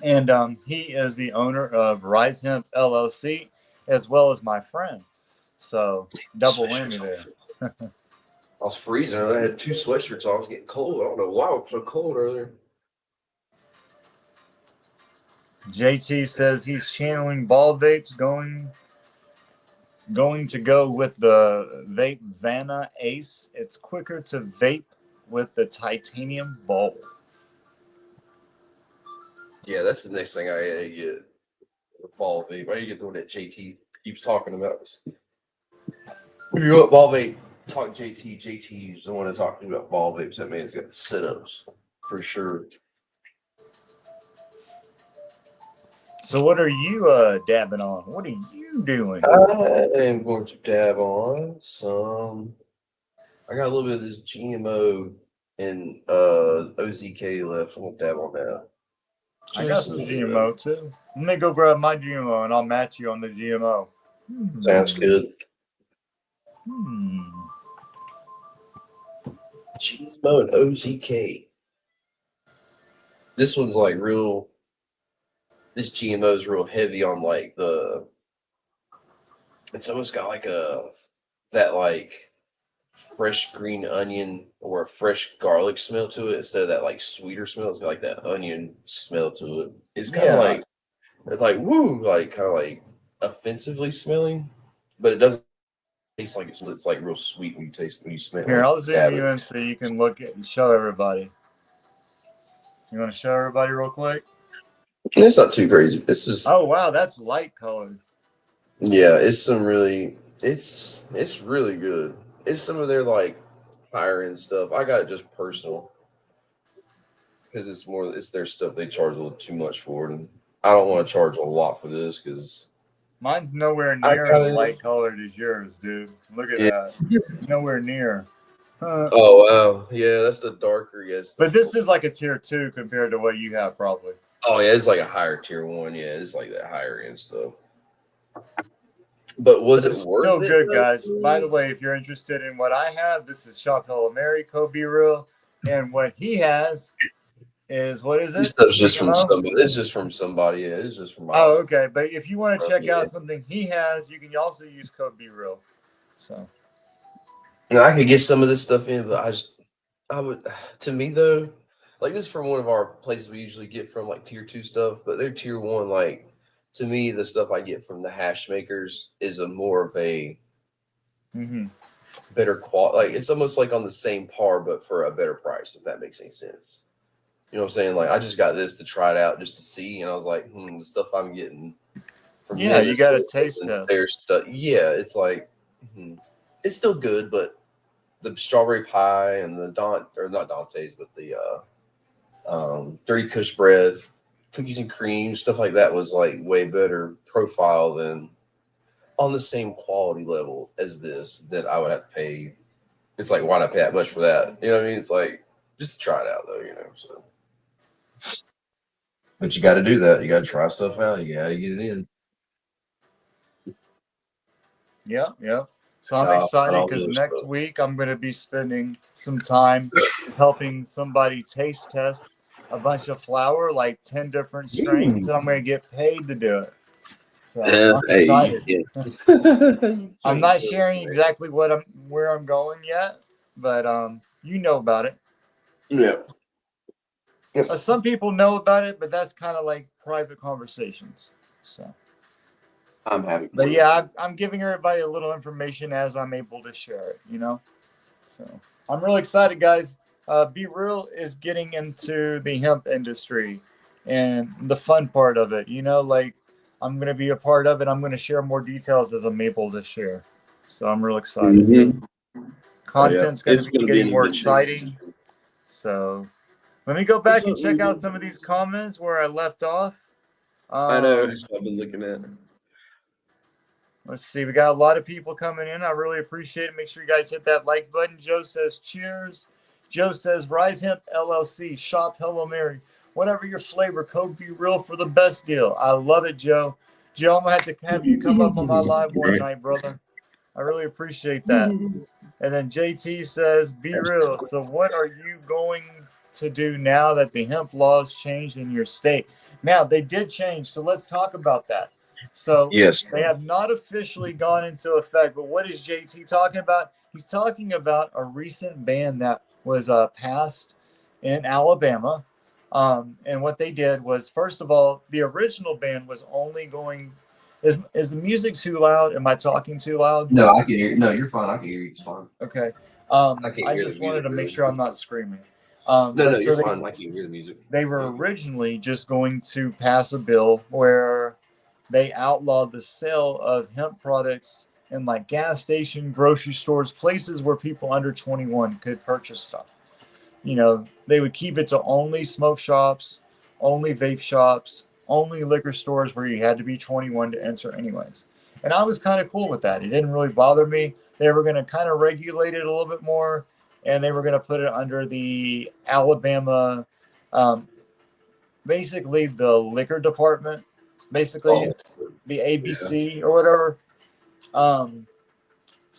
And he is the owner of Rise Hemp LLC, as well as my friend. So, double whammy there. I was freezing. I had 2 sweatshirts on. I was getting cold. I don't know why I was so cold earlier. JT says he's channeling ball vapes, going to go with the vape Vanna Ace. It's quicker to vape with the titanium bowl. Yeah, that's the next thing I gotta get. The ball vape. I need to get the one that JT keeps talking about. If you want ball vape, talk JT. JT's the one that's talking about ball vapes. That man's got sit-ups for sure. So what are you dabbing on? What are you doing? I am going to dab on some. I got a little bit of this GMO and OZK left. I'm gonna dab on that. I got some GMO too. Let me go grab my GMO and I'll match you on the GMO. Sounds good. GMO and OZK. This one's like real. This GMO is real heavy on like the. It's almost got like that like fresh green onion or a fresh garlic smell to it instead of that like sweeter smell. It's got like that onion smell to it. It's kind of like it's like woo, like kind of like offensively smelling, but it doesn't taste like it's like real sweet when you smell it. Here, Like I'll zoom you in so you can look at and show everybody. You want to show everybody real quick? It's not too crazy. This is oh wow, that's light colored. Yeah, it's really good. It's some of their like higher end stuff. I got it just personal because it's their stuff. They charge a little too much for it, and I don't want to charge a lot for this because mine's nowhere near as light colored as yours, dude. Look at that. Nowhere near. Oh wow, yeah, that's the darker. Yes, but this is like a tier 2 compared to what you have, probably. Oh yeah, it's like a higher tier 1. Yeah, it's like that higher end stuff. But was it worth still it? Good, guys. By the way, if you're interested in what I have, this is Shop Mary Kobe Real, and what he has is what is it? This stuff's just from somebody. It's just from somebody. Yeah, it's just from. Oh, okay. But if you want to check out something he has, you can also use code BeReal. So. Now, I could get some of this stuff in, but I would. To me though, like this is from one of our places we usually get from, like tier 2 stuff, but they're tier 1. Like to me, the stuff I get from the hash makers is a more of a better quality. Like it's almost like on the same par, but for a better price. If that makes any sense. You know what I'm saying? Like I just got this to try it out just to see, and I was like, the stuff I'm getting from you got to taste their stuff. Yeah, it's like it's still good, but the strawberry pie and the not Dante's, but the Dirty Kush breath, cookies and cream, stuff like that was like way better profile than on the same quality level as this that I would have to pay. It's like, why'd I pay that much for that? You know what I mean? It's like just to try it out though, so. But you got to do that. You got to try stuff out. You got to get it in. Yeah. So I'm excited because next week I'm going to be spending some time helping somebody taste test a bunch of flour, like 10 different strains, and I'm going to get paid to do it. So I'm excited. I'm not sharing exactly where I'm going yet, but you know about it. Yeah. Some people know about it, but that's kind of like private conversations. So I'm happy. But yeah, I'm giving everybody a little information as I'm able to share it, So I'm really excited, guys. Be Real is getting into the hemp industry and the fun part of it, like I'm going to be a part of it. I'm going to share more details as I'm able to share. So I'm real excited. Mm-hmm. Oh yeah, Content's going to it's be going to be getting an more adventure. exciting. So let me go What's back up, and check out Rudy? some of these comments where I left off. I know. That's what I've been looking at. Let's see. We got a lot of people coming in. I really appreciate it. Make sure you guys hit that like button. Joe says cheers. Joe says Rise Hemp LLC. Shop Hello Mary. Whatever your flavor, code be real for the best deal. I love it, Joe. Joe, I'm gonna have to have you come up on my live one night, brother. I really appreciate that. And then JT says, be real. So what are you going to do now that the hemp laws changed in your state? Now, they did change, so let's talk about that. So Yes. they have not officially gone into effect, but what is JT talking about? He's talking about a recent ban that was passed in Alabama. And what they did was, first of all, the original ban was only going. Is the music too loud? Am I talking too loud? No, I can hear. No, you're fine. I can hear you. It's fine. Okay. I can't I hear the just wanted music to make really. sure I'm not screaming. No, But no, so you're fine. I can hear the music. they were originally just going to pass a bill where they outlawed the sale of hemp products in like gas station, grocery stores, places where people under 21 could purchase stuff. They would keep it to only smoke shops, only vape shops, only liquor stores where you had to be 21 to enter, anyways. And I was kind of cool with that. It didn't really bother me. They were going to kind of regulate it a little bit more, and they were going to put it under the Alabama, um, basically the liquor department, basically Oh, the yeah. ABC or whatever. Um,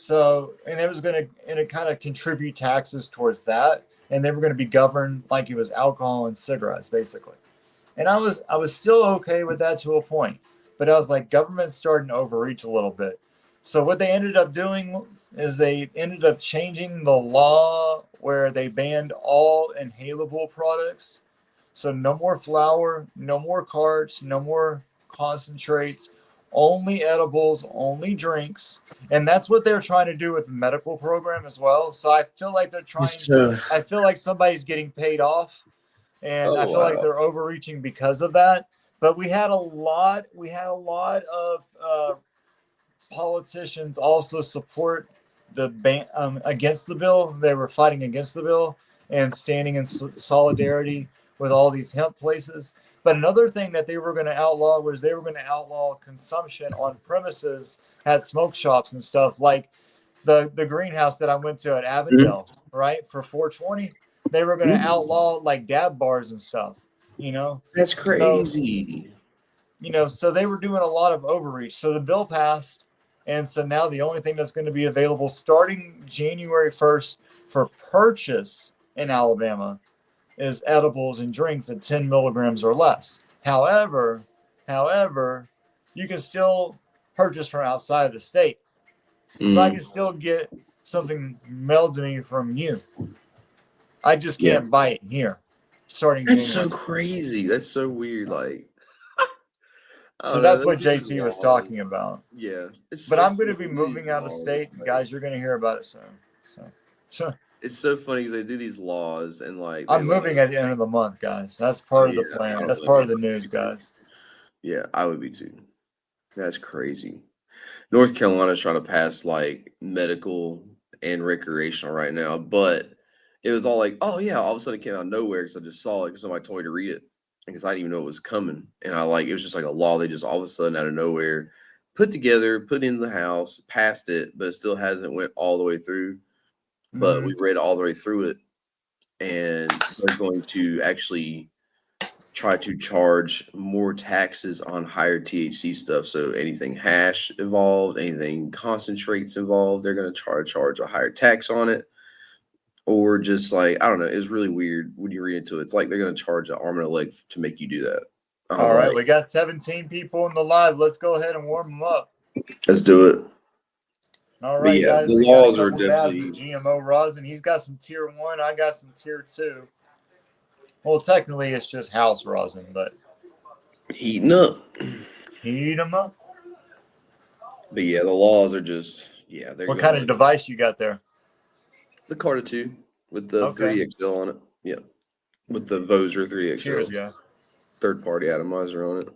and it was going to kind of contribute taxes towards that, and they were going to be governed like it was alcohol and cigarettes, basically. And I was still okay with that to a point, but I was like, government's starting to overreach a little bit. So what they ended up doing is they ended up changing the law where they banned all inhalable products. So no more flour, no more carts, no more concentrates, only edibles, only drinks. And that's what they're trying to do with the medical program as well. So I feel like So, I feel like somebody's getting paid off, and I oh feel like wow. they're overreaching because of that. But we had a lot of politicians also support the ban against the bill. They were fighting against the bill and standing in solidarity with all these hemp places. But another thing that they were going to outlaw was they were going to outlaw consumption on premises at smoke shops and stuff, like the greenhouse that I went to at Mhm. Avondale, right? For 420, they were going to outlaw like dab bars and stuff, you know. That's So crazy. so they were doing a lot of overreach. So the bill passed, and so now the only thing that's going to be available starting January 1st for purchase in Alabama is edibles and drinks at 10 milligrams or less. However, you can still purchase from outside the state. So I Mm, can still get something mailed to me from you. I just yeah. can't buy it here starting That's January. so crazy. That's so weird. Like, I So don't know. that's what These JT was laws. talking about. Yeah. It's But so I'm going to funny. be These moving out of laws. state, and guys, you're going to hear about it soon. So, It's so funny because they do these laws and like they I'm moving like, at the end of the month, guys. That's oh part of the yeah, I plan. don't That's blame part you. of the news, guys. Yeah, I would be too. That's crazy. North Carolina's trying to pass like medical and recreational right now, but it was all like, oh yeah, all of a sudden it came out of nowhere because I just saw it because somebody told me to read it because I didn't even know it was coming, and it was just like a law they just all of a sudden out of nowhere put together, put in the House, passed it, but it still hasn't went all the way through. But Mm-hmm. we read all the way through it, and they're going to actually try to charge more taxes on higher THC stuff. So anything hash involved, anything concentrates involved, they're going to charge a higher tax on it. Or just like, I don't know, it's really weird when you read into it. It's like they're going to charge an arm and a leg to make you do that. I was All right, like, we got 17 people in the live. Let's go ahead and warm them up. let's do it. All But right, yeah, guys, the we got a laws are couple dabs of definitely GMO rosin. He's got some tier 1. I got some tier 2. Well, technically, it's just house rosin, but heating up. heat them up. But yeah, the laws are just, yeah, they're What kind of going. device you got there? The Carta 2 with the Okay. 3XL on it. Yeah. With the Voser Cheers, 3XL. guy. Third party atomizer on it.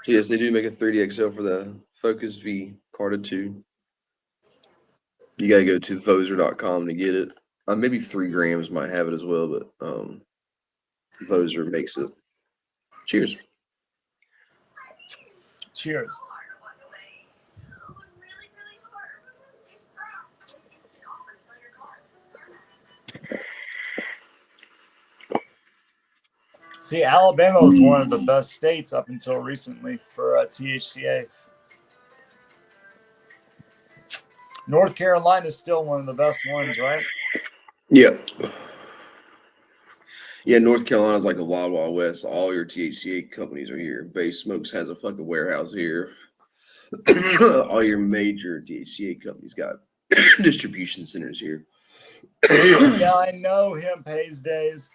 So yes, they do make a 30XL for the Focus V Carta 2. You gotta go to Voser.com to get it. Maybe 3 grams might have it as well, but Voser makes it. Cheers. Cheers. See, Alabama was one of the best states up until recently for THCA. North Carolina is still one of the best ones, right? Yeah. Yeah, North Carolina's like the Wild Wild West. All your THCA companies are here. Base Smokes has a fucking warehouse here. All your major THCA companies got distribution centers here. Yeah, I know hemp haze days.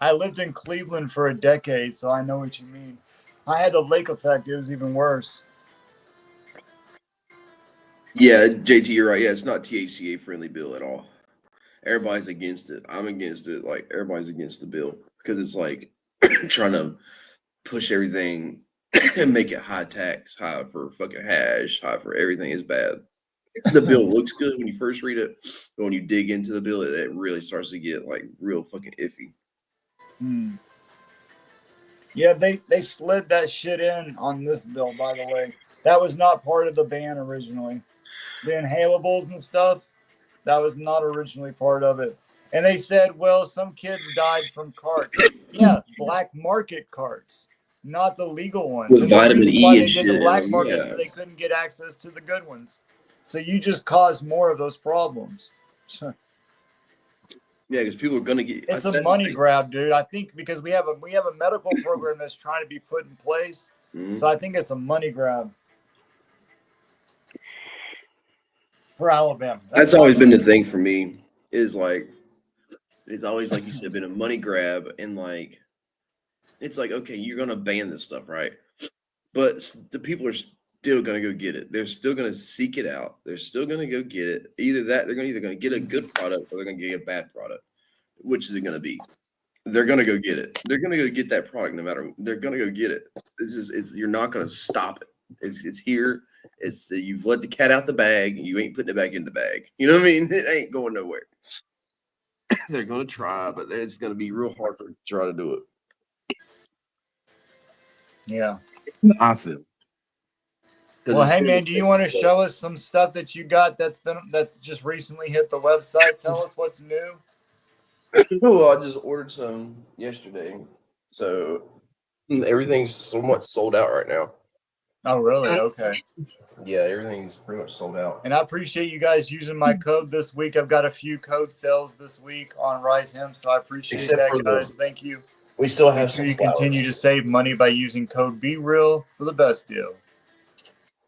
I lived in Cleveland for a decade, so I know what you mean. I had the lake effect. It was even worse. Yeah, JT, you're right. Yeah, it's not THCA friendly bill at all. Everybody's against it. I'm against it. Like everybody's against the bill because it's like trying to push everything and make it high tax, high for fucking hash, high for everything is bad. The bill looks good when you first read it, but when you dig into the bill, it really starts to get like real fucking iffy. Hmm. Yeah, they slid that shit in on this bill, by the way. That was not part of the ban originally. The inhalables and stuff, that was not originally part of it. And they said, well, some kids died from carts. Yeah, black market carts, not the legal ones. With And the vitamin reason why E and they did the shit in black them, market is yeah. because they couldn't get access to the good ones. So you just caused more of those problems. Yeah, because people are gonna get. It's a That's the money thing. grab, dude. I think because we have a medical program that's trying to be put in place. So I think it's a money grab for Alabama. That's That's my always been the opinion. thing for me. Is like it's always like you said, been a money grab, and like it's like okay, you're gonna ban this stuff, right? But the people are still gonna go get it. They're still gonna seek it out. They're still gonna go get it. Either that, they're gonna get a good product, or they're gonna get a bad product. Which is it gonna be? They're gonna go get it. They're gonna go get that product no matter. They're gonna go get it. You're not gonna stop it. It's here. It's you've let the cat out the bag. You ain't putting it back in the bag. You know what I mean? It ain't going nowhere. They're gonna try, but it's gonna be real hard for them to try to do it. Yeah. I feel. Well, hey man, do you want to show us some stuff that you got that's just recently hit the website? Tell us what's new. Well, I just ordered some yesterday, so everything's somewhat sold out right now. Oh, really? Okay. Yeah, everything's pretty much sold out. And I appreciate you guys using my code this week. I've got a few code sales this week on Rise Hemp, so I appreciate Except that, for guys. Thank you. we still Make have sure some you flowers. continue to save money by using code BeReal for the best deal.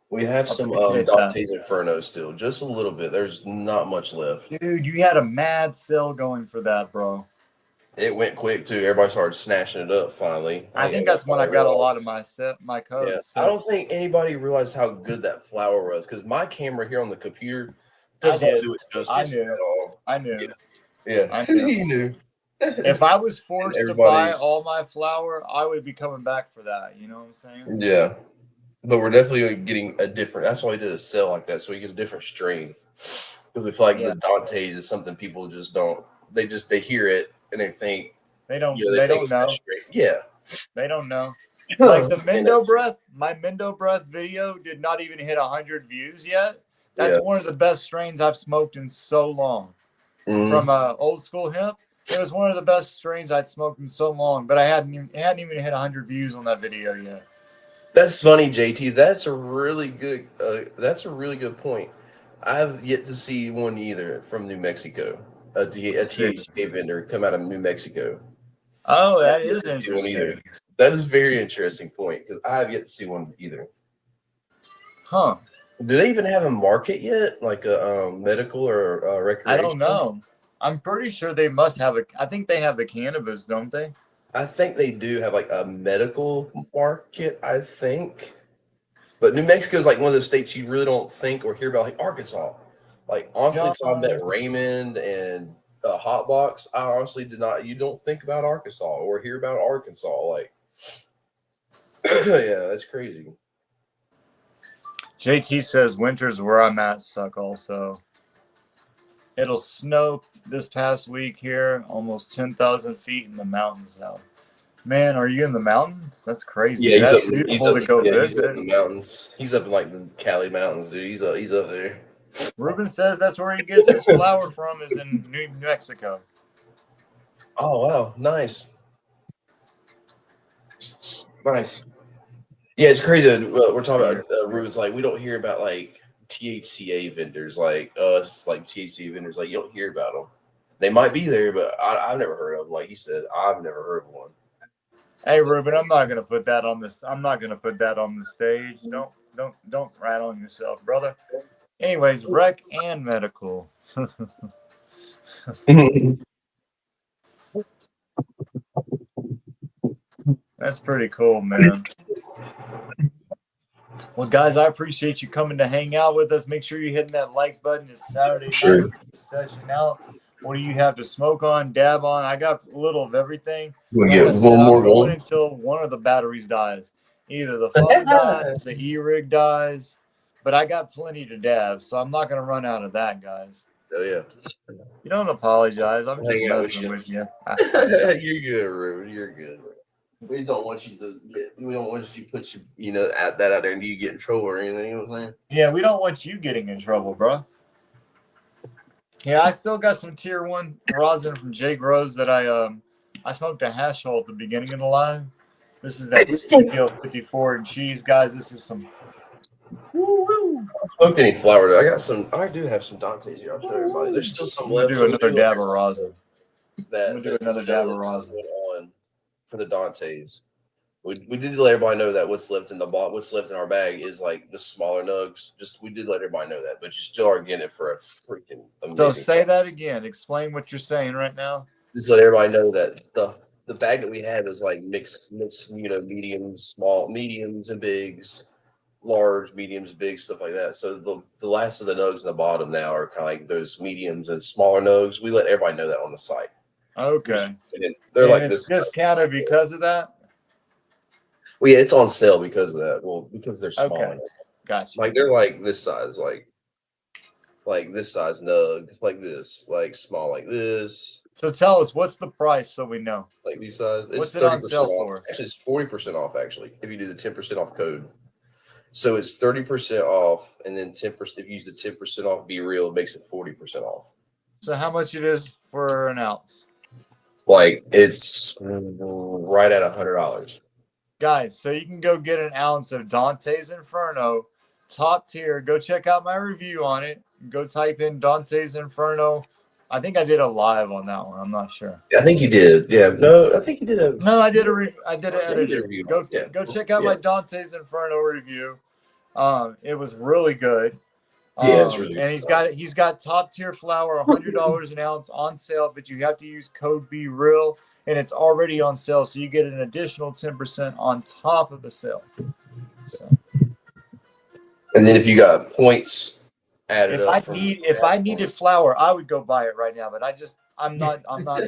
We have some appreciate that. Dante's Inferno still, just a little bit. There's not much left. Dude, you had a mad sale going for that, bro. It went quick too. Everybody started snatching it up finally. I think that's when I got a lot of my codes. Yeah, I don't think anybody realized how good that flower was because my camera here on the computer I does not did. do it I justice knew. at all. I knew. Yeah, I knew. you knew. If I was forced to everybody- buy all my flour, I would be coming back for that. You know what I'm saying? Yeah, but we're definitely getting a different. That's why we did a sale like that, so we get a different strain. Because we feel like the Dante's is something people just don't. They hear it and they think They don't. you know, they think don't know. it's straight. Yeah, They don't know. Like the Mindo Breath, my Mindo Breath video did not even hit 100 views yet. That's one of the best strains I've smoked in so long. From old school hemp, it was one of the best strains I'd smoked in so long. But it hadn't even hit 100 views on that video yet. That's funny, JT. That's a really good. That's a really good point. I've yet to see one either from New Mexico. A THC vendor come out of New Mexico. Oh, that is interesting. That is a very interesting point because I have yet to see one either. Huh? Do they even have a market yet, like a medical or recreational? I don't know. I'm pretty sure they must have a. I think they have the cannabis, don't they? I think they do have like a medical market. I think, but New Mexico is like one of those states you really don't think or hear about, like Arkansas. Like honestly, until I met Raymond and Hotbox, I honestly did not. You don't think about Arkansas or hear about Arkansas. Like Yeah, that's crazy. JT says winters where I'm at suck also. It'll snow this past week here, almost 10,000 feet in the mountains now. Man, are you in the mountains? That's crazy. Yeah, he's up. That's beautiful to go He's up visit. in the mountains. He's up in like the Cali Mountains, dude. He's up there. Ruben says that's where he gets his flour from, is in New Mexico. Oh wow, nice. Nice. Yeah, it's crazy. We're talking about Ruben's like we don't hear about like THCA vendors like us, like THCA vendors. Like you don't hear about them. They might be there, but I've never heard of them. Like he said, I've never heard of one. Hey Ruben, I'm not gonna put that on this. I'm not gonna put that on the stage. Don't rat on yourself, brother. Anyways, rec and medical. That's pretty cool, man. Well, guys, I appreciate you coming to hang out with us. Make sure you're hitting that like button. It's Saturday night session out. What do you have to smoke on, dab on? I got a little of everything. We'll Like get I said, one more I'm going going. until one of the batteries dies. Either the phone dies, the e-rig dies, but I got plenty to dab, so I'm not going to run out of that, guys. Oh yeah. You don't apologize. I'm just messing with you. You're good, Ruben. You're good. We don't want you to get. We don't want you to put that out there and you get in trouble or anything. You know what I'm saying? Yeah, we don't want you getting in trouble, bro. Yeah, I still got some tier 1 rosin from Jake Rose that I smoked a hash hole at the beginning of the live. This is that Studio 54 and cheese, guys. This is some. Woo-woo. Smoked any flour? I do have some Dante's here. I'll show everybody. There's still some left. Do another dab of rosin. I'm gonna do another dab of rosin on for the Dante's. We did let everybody know that what's left in our bag is like the smaller nugs. We did let everybody know that, but you still are getting it for a freaking amazing. So say that again. Explain what you're saying right now. Just let everybody know that the bag that we have is like mixed, mediums, small, mediums and bigs, large, mediums, big, stuff like that. So the last of the nugs in the bottom now are kind of like those mediums and smaller nugs. We let everybody know that on the site. Okay. They're like this discounted because of that. Well, yeah, it's on sale because of that. Well, because they're small. Okay. Gotcha. Like they're like this size, like this size nug, like this, like small, like this. So tell us, what's the price so we know? Like these size. What's it on sale for? Actually, it's 40% off. Actually, if you do the 10% off code, so it's 30% off, and then 10%. If you use the 10% off, Be Real, it makes it 40% off. So how much it is for an ounce? Like it's right at $100. Guys, so you can go get an ounce of Dante's Inferno, top tier. Go check out my review on it. Go type in Dante's Inferno. I think I did a live on that one. I'm not sure. I think you did. Yeah. No, I think you did a. No, I did an edited review. Go check out my Dante's Inferno review. It was really good. Yeah, it's really and he's got top tier flour, $100 an ounce on sale, but you have to use code Be Real. And it's already on sale, so you get an additional 10% on top of the sale. So, and then if you got points added if I needed flour, I would go buy it right now. But I'm not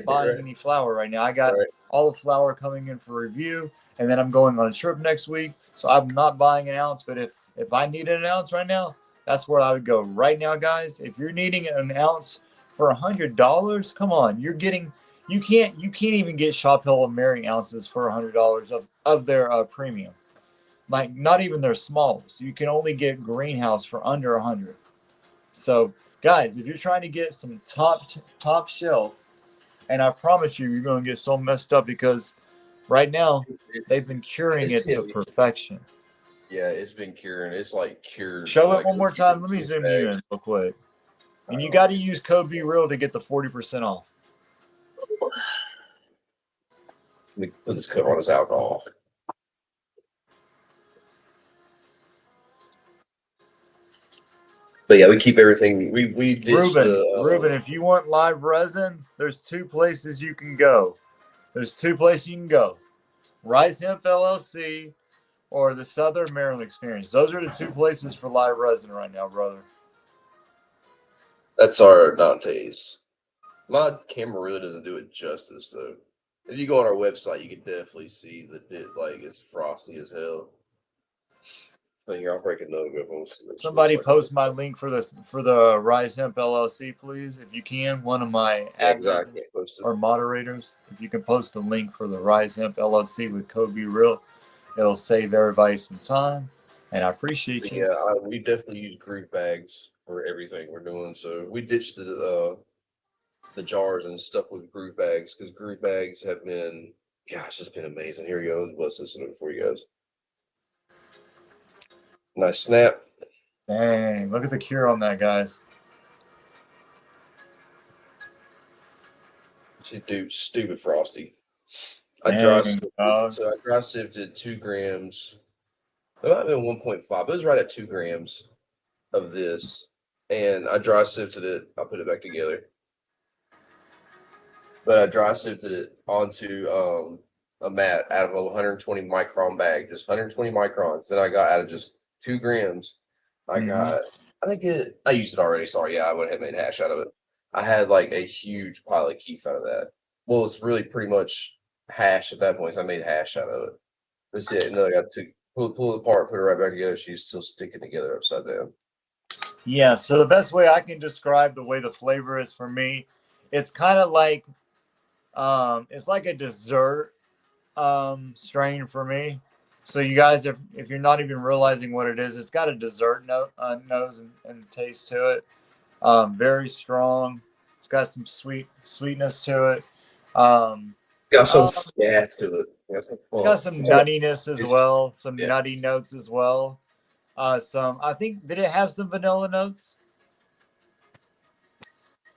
buying right. any flour right now. I got all the flour coming in for review, and then I'm going on a trip next week, so I'm not buying an ounce. But if I needed an ounce right now, that's where I would go right now, guys. If you're needing an ounce for $100, come on, you're getting. You can't even get Shop Hill and Mary ounces for $100 of their premium. Like not even their smallest. You can only get Greenhouse for under $100. So guys, if you're trying to get some top shelf, and I promise you're going to get so messed up because right now they've been curing it to perfection. Yeah, it's been curing. It's like cured. Show it one more time. Let me zoom you in real quick. And you got to use code Be Real to get the 40% off. Let me put this cover on his alcohol. But yeah, we keep everything. We ditched Ruben, if you want live resin, there's 2 places you can go. Rise Hemp LLC or the Southern Maryland Experience. Those are the 2 places for live resin right now, brother. That's our Dante's. My camera really doesn't do it justice, though. If you go on our website, you can definitely see that it's frosty as hell. But here, I'll break another good one. Somebody post my link for the Rise Hemp LLC, please, if you can. One of my admins or moderators, if you can post a link for the Rise Hemp LLC with Code Be Real, it'll save everybody some time, and I appreciate you. Yeah, we definitely use groove bags for everything we're doing. So we ditched the jars and stuff with groove bags because groove bags have been, gosh, it's been amazing. Here we go. Let's listen to it for you guys. Nice snap. Dang, look at the cure on that, guys. Dude, stupid frosty. Dang, I dry sifted 2 grams. It might have been 1.5, but it was right at 2 grams of this. And I dry sifted it. I'll put it back together. But I dry sifted it onto a mat out of a 120 micron bag, just 120 microns. Then I got out of just 2 grams. I used it already. Sorry. Yeah, I went ahead and made hash out of it. I had like a huge pile of keef out of that. Well, it's really pretty much hash at that point. So I made hash out of it. That's it. No, I got to pull it apart, put it right back together. She's still sticking together upside down. Yeah. So the best way I can describe the way the flavor is for me, it's kind of like, it's like a dessert strain for me. So you guys, if you're not even realizing what it is, it's got a dessert nose and taste to it. Very strong. It's got some sweetness to it. Got some gas to it. It's got some nuttiness as well. Some nutty notes as well. I think, did it have some vanilla notes?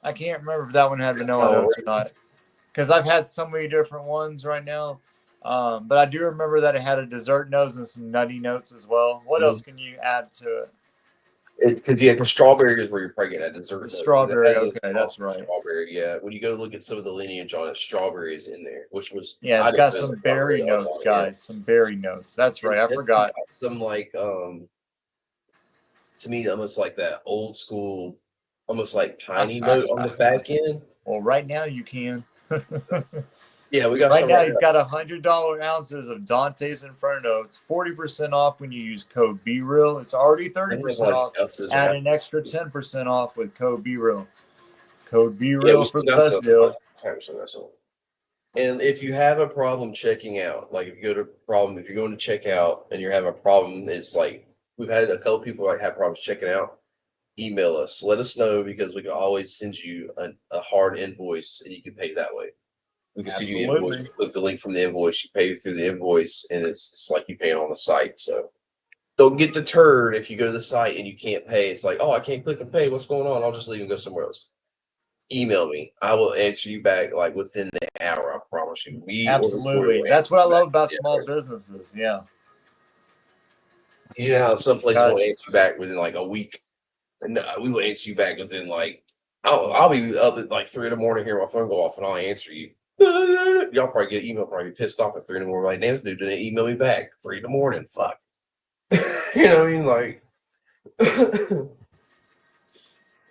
I can't remember if that one had vanilla notes or not, because I've had so many different ones right now. But I do remember that it had a dessert nose and some nutty notes as well. What else can you add to it? Because strawberry is where you're probably getting that dessert. Strawberry, okay, that's right. Strawberry, yeah. When you go look at some of the lineage on it, strawberry is in there, which was it's got some berry notes, guys. Some berry notes. That's right. I forgot. Some to me, almost like that old school, almost like piney note on the back end. Well, right now you can. Yeah, we got right now. He's got $100 ounces of Dante's Inferno. It's 40% off when you use code BeReal. It's already 30% off. Add an extra 10% off with code BeReal. Code BeReal for the best deal. And if you have a problem checking out, like if you're going to check out and you're having a problem, it's like we've had a couple people like have problems checking out. Email us, let us know, because we can always send you a hard invoice and you can pay that way. We can send you the invoice, you click the link from the invoice, you pay through the invoice, and it's like you pay it on the site. So don't get deterred if you go to the site and you can't pay. It's like, oh, I can't click and pay. What's going on? I'll just leave and go somewhere else. Email me. I will answer you back like within the hour. I promise you. Absolutely. That's what I love about small businesses. Yeah. You know how some places will answer you back within like a week. No, we will answer you back within like I'll be up at like 3 in the morning, hear my phone go off, and I'll answer you. Y'all probably get an email, probably be pissed off at 3 in the morning. Like, damn, this dude didn't email me back 3 in the morning. Fuck. You know what I mean? Like,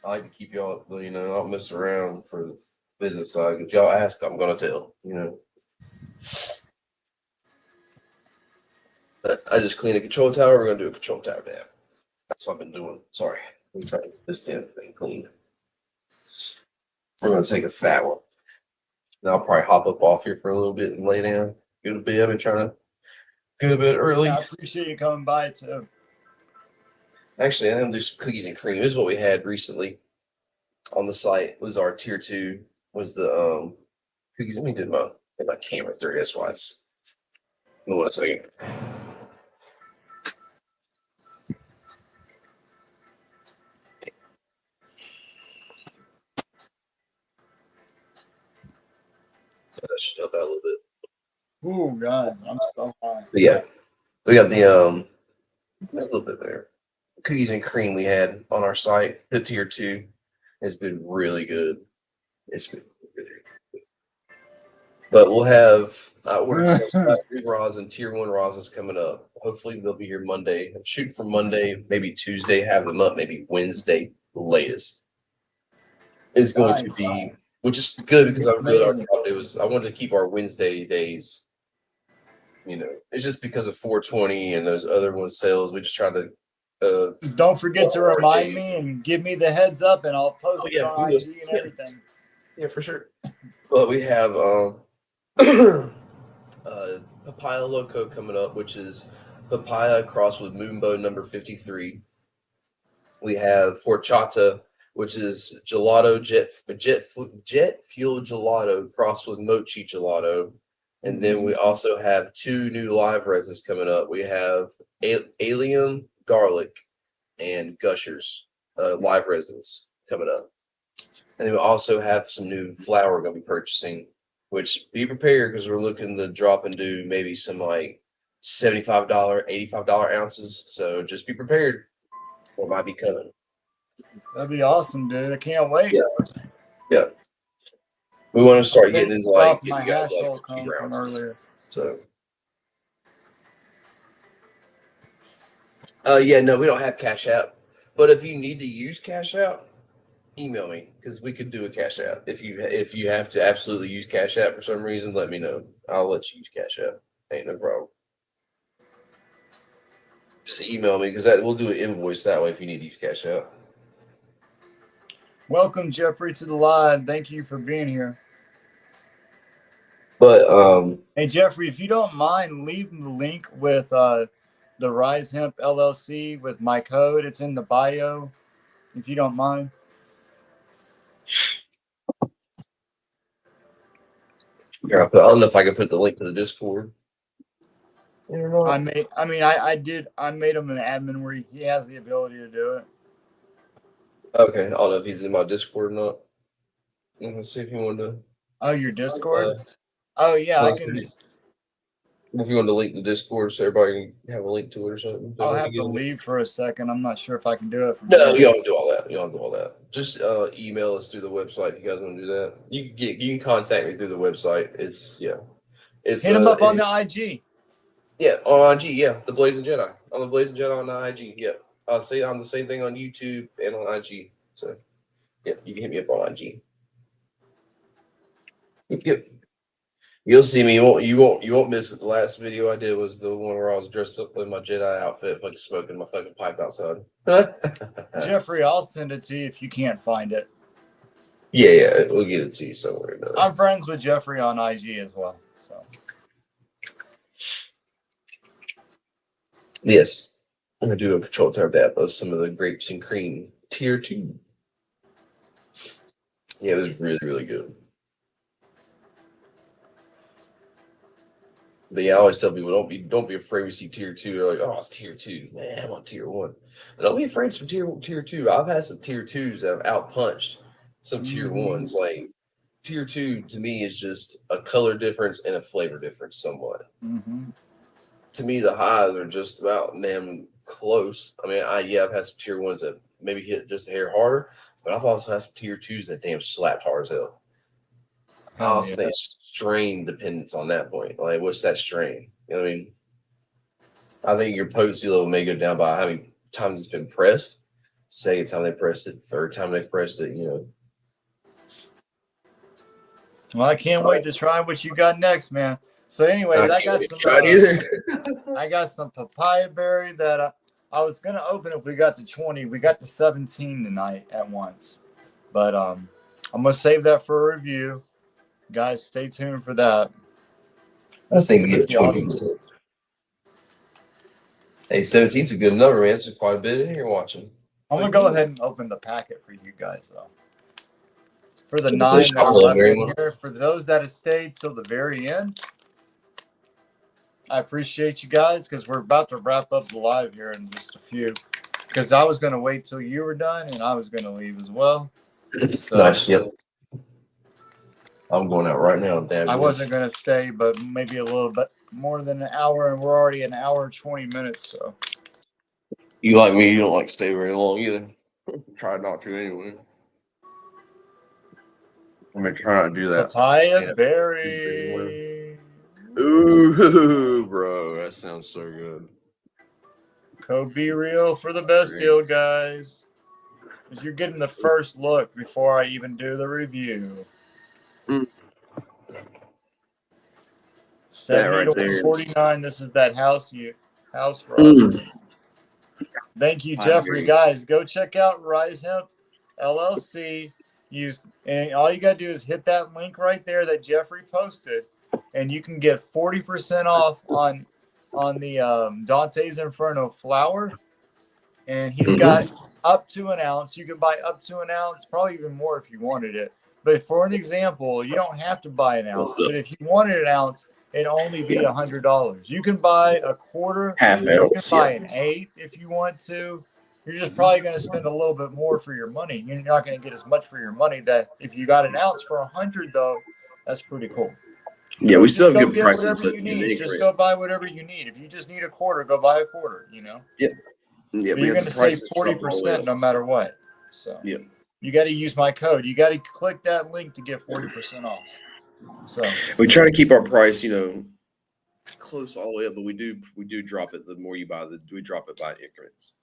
I like to keep y'all, not mess around for the business side. If y'all ask, I'm gonna tell. I just cleaned a control tower. We're gonna do a control tower tab. That's what I've been doing. Sorry. Let me try to get this damn thing clean. We're going to take a fat one. Then I'll probably hop up off here for a little bit and lay down. Go to bed. I've been trying to go to bed early. I appreciate you coming by too. Actually, I'm going to do some cookies and cream. This is what we had recently on the site. It was our tier 2. Was the cookies. Let me do my camera through. That's why it's. Hold on 1 second. That should help out a little bit. Oh God, I'm so high. But yeah, we got the a little bit there. Cookies and cream we had on our site. The tier 2 has been really good. It's been really good. But we'll have new rosin, tier 1 rosins coming up. Hopefully they'll be here Monday. I'm shooting for Monday, maybe Tuesday. Have them up, maybe Wednesday latest. It's going to be which is good because I Amazing. wanted to keep our Wednesday days. You know, it's just because of 420 and those other one sales. We just try to. Just don't forget to our remind days. me and give me the heads up, and I'll Oh post it yeah, we on will. IG and Yeah, everything. yeah, for sure. But we have papaya loco coming up, which is papaya crossed with moonbow number 53. We have horchata, which is gelato jet fuel gelato crossed with mochi gelato. And then we also have two new live resins coming up. We have allium garlic and gushers live resins coming up. And then we also have some new flour we're going to be purchasing, which be prepared because we're looking to drop and do maybe some like $75, $85 ounces. So just be prepared. What might be coming. That'd be awesome, dude. I can't wait. Yeah. Yeah. We want to start getting into like Off if my you guys hash like oil some cone cheaper from ounces. earlier. So yeah, no, we don't have Cash App. But if you need to use Cash App, email me because we could do a Cash App. If you have to absolutely use Cash App for some reason, let me know. I'll let you use Cash App. Ain't no problem. Just email me because we'll do an invoice that way if you need to use Cash App. Welcome, Jeffrey, to the live. Thank you for being here. But hey, Jeffrey, if you don't mind, leave the link with the Rise Hemp LLC with my code. It's in the bio, if you don't mind. here, I don't know if I can put the link to the Discord. I made him an admin where he has the ability to do it. Okay, I don't know if he's in my Discord or not. Let's see if you want to. Oh, your Discord? Oh yeah, I can. If you want to link the Discord so everybody can have a link to it or something. I'll have to leave for a second. I'm not sure if I can do it from No, here. you don't do all that. You don't do all that. Just email us through the website if you guys want to do that. You can contact me through the website. It's hit him up on the IG. Yeah, on IG. Yeah, the Blazing Jedi. I'm the Blazing Jedi on the IG. Yeah, I'll say I'm the same thing on YouTube and on IG. So yeah, you can hit me up on IG. Yep. You'll see me. You won't miss it. The last video I did was the one where I was dressed up in my Jedi outfit, fucking smoking my fucking pipe outside. Jeffrey, I'll send it to you if you can't find it. Yeah, we'll get it to you somewhere. I'm friends with Jeffrey on IG as well. So yes, I'm gonna do a control tab app of some of the grapes and cream tier 2. Yeah, it was really, really good. But yeah, I always tell people don't be afraid we see tier 2. They're like, oh, it's tier 2. Man, I want tier 1. Don't be afraid of some tier 2. I've had some tier 2s that have outpunched some tier 1s. Like tier 2 to me is just a color difference and a flavor difference somewhat. To me, the highs are just about damn close. I mean, I've had some tier 1s that maybe hit just a hair harder, but I've also had some tier 2s that damn slapped hard as hell. I also think it's strain dependence on that point. Like, what's that strain? You know what I mean? I think your potency level may go down by how many times it's been pressed. Second time they pressed it, third time they pressed it, you know. Well, I can't wait to try what you got next, man. So, anyways, I got some. I got some papaya berry that I was gonna open if we got to 20. We got to 17 tonight at once, but I'm gonna save that for a review. Guys, stay tuned for that. I think it's awesome. Hey, 17's a good number, man. It's quite a bit in here watching. I'm gonna go ahead and open the packet for you guys, though. For the 9 that are left in here, for those that have stayed till the very end, I appreciate you guys because we're about to wrap up the live here in just a few. Because I was gonna wait till you were done, and I was gonna leave as well. So, nice. Yep. I'm going out right now. Damn. I wasn't gonna stay, but maybe a little bit more than an hour, and we're already an hour and 20 minutes. So. You like me? You don't like to stay very long either. Try not to anyway. I'm gonna try not to do that. Papaya berry. Ooh, bro, that sounds so good. Code Be Real for the best deal, guys. Because you're getting the first look before I even do the review. Mm. 70 right to there. 149. This is that house Ross. Mm. Thank you, I Jeffrey. agree. Guys, go check out Rise Hemp LLC. And all you gotta do is hit that link right there that Jeffrey posted, and you can get 40% off on the Dante's Inferno flour. And he's got up to an ounce. You can buy up to an ounce, probably even more if you wanted it. But for an example, you don't have to buy an ounce. But if you wanted an ounce, it'd only be $100. You can buy a quarter. Half You can ounce. buy Yeah. an eighth if you want to. You're just probably going to spend a little bit more for your money. You're not going to get as much for your money. That if you got an ounce for $100, though, that's pretty cool. Yeah, So we still just have go good get prices, whatever but you in need. Just increment. go buy whatever you need. If you just need a quarter, go buy a quarter. Yeah. Yeah, But we you're have going the to save prices dropped all the way 40% up. no matter what. So Yeah. you got to use my code. You got to click that link to get 40% off. So We try to keep our price, close all the way up, but we do drop it. The more you buy, we drop it by increments.